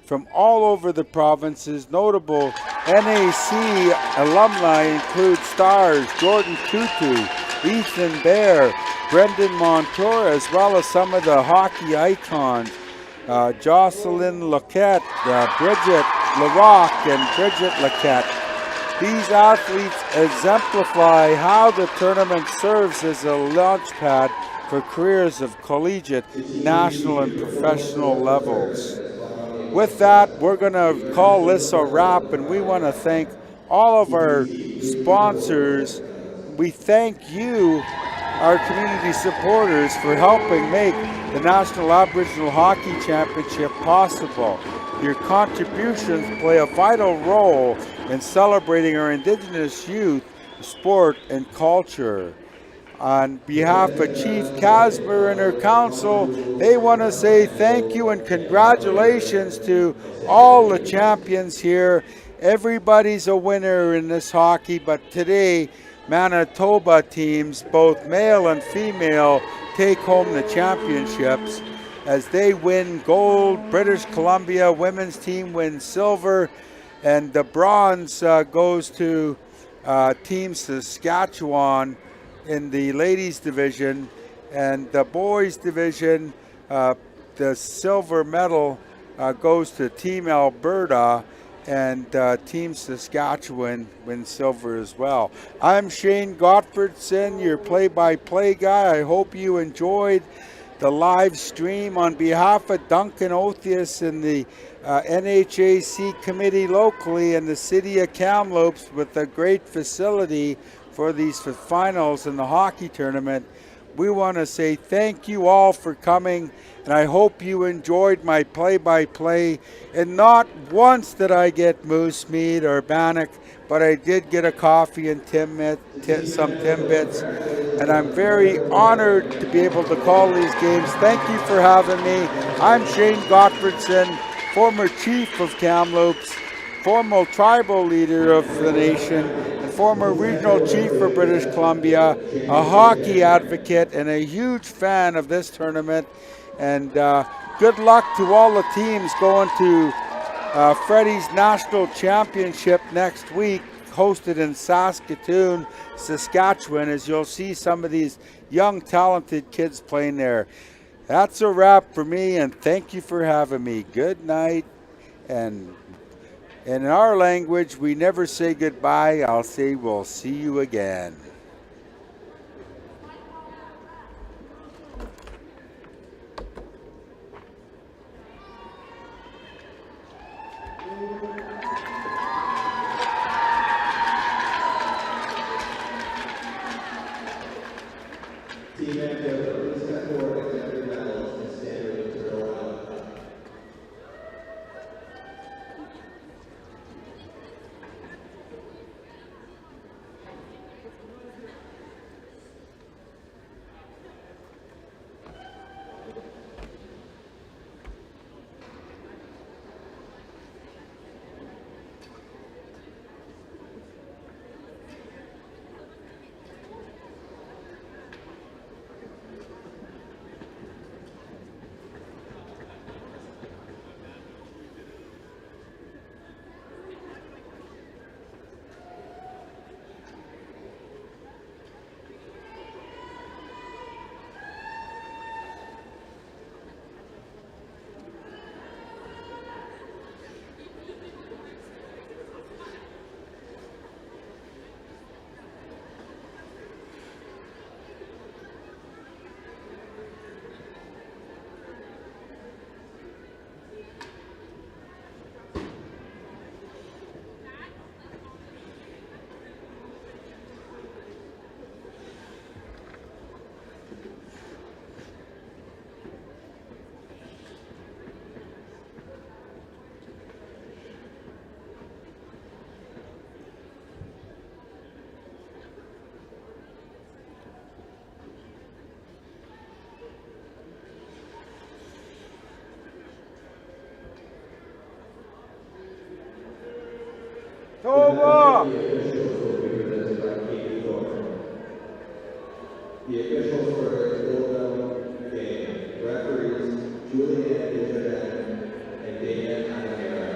Speaker 1: from all over the provinces. Notable NAHC alumni include stars Jordan Tutu, Ethan Bear, Brendan Montour, as well as some of the hockey icons, Jocelyn Laquette, Bridget LaRocque, and Bridget Laquette. These athletes exemplify how the tournament serves as a launchpad for careers of collegiate, national, and professional levels. With that, we're going to call this a wrap, and we want to thank all of our sponsors. We thank you, our community supporters, for helping make the National Aboriginal Hockey Championship possible. Your contributions play a vital role in celebrating our Indigenous youth, sport, and culture. On behalf of Chief Casper and her council, they want to say thank you and congratulations to all the champions here. Everybody's a winner in this hockey, but today Manitoba teams, both male and female, take home the championships as they win gold. British Columbia women's team wins silver, and the bronze goes to Team Saskatchewan in the ladies division, and the boys division, the silver medal goes to Team Alberta, and Team Saskatchewan wins silver as well. I'm Shane Gottfredson, your play-by-play guy. I hope you enjoyed the live stream. On behalf of Duncan Othius and the NAHC committee locally and the city of Kamloops, with a great facility for these finals in the hockey tournament, we want to say thank you all for coming, and I hope you enjoyed my play-by-play. And not once did I get moose meat or bannock, but I did get a coffee and some Timbits, and I'm very honored to be able to call these games. Thank you for having me. I'm Shane Gottfredson, former chief of Kamloops, former tribal leader of the nation, and former regional chief for British Columbia, a hockey advocate, and a huge fan of this tournament. And good luck to all the teams going to Freddie's National Championship next week, hosted in Saskatoon, Saskatchewan, as you'll see some of these young, talented kids playing there. That's a wrap for me, and thank you for having me. Good night. And in our language, we never say goodbye. I'll say we'll see you again. Manitoba!
Speaker 2: The officials for the Golden game, referees Julian Benjamin and Dana Aguilera.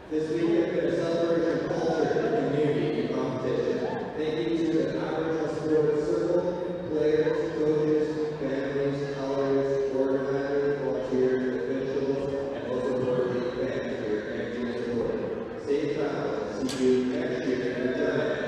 Speaker 2: This week has been a celebration of culture, community, and competition. Thank you to the Aboriginal Sports Circle, players, coaches, families, colors, organizers, volunteers, officials, and most importantly, fans for your energy and support. Safe travels. See you next year.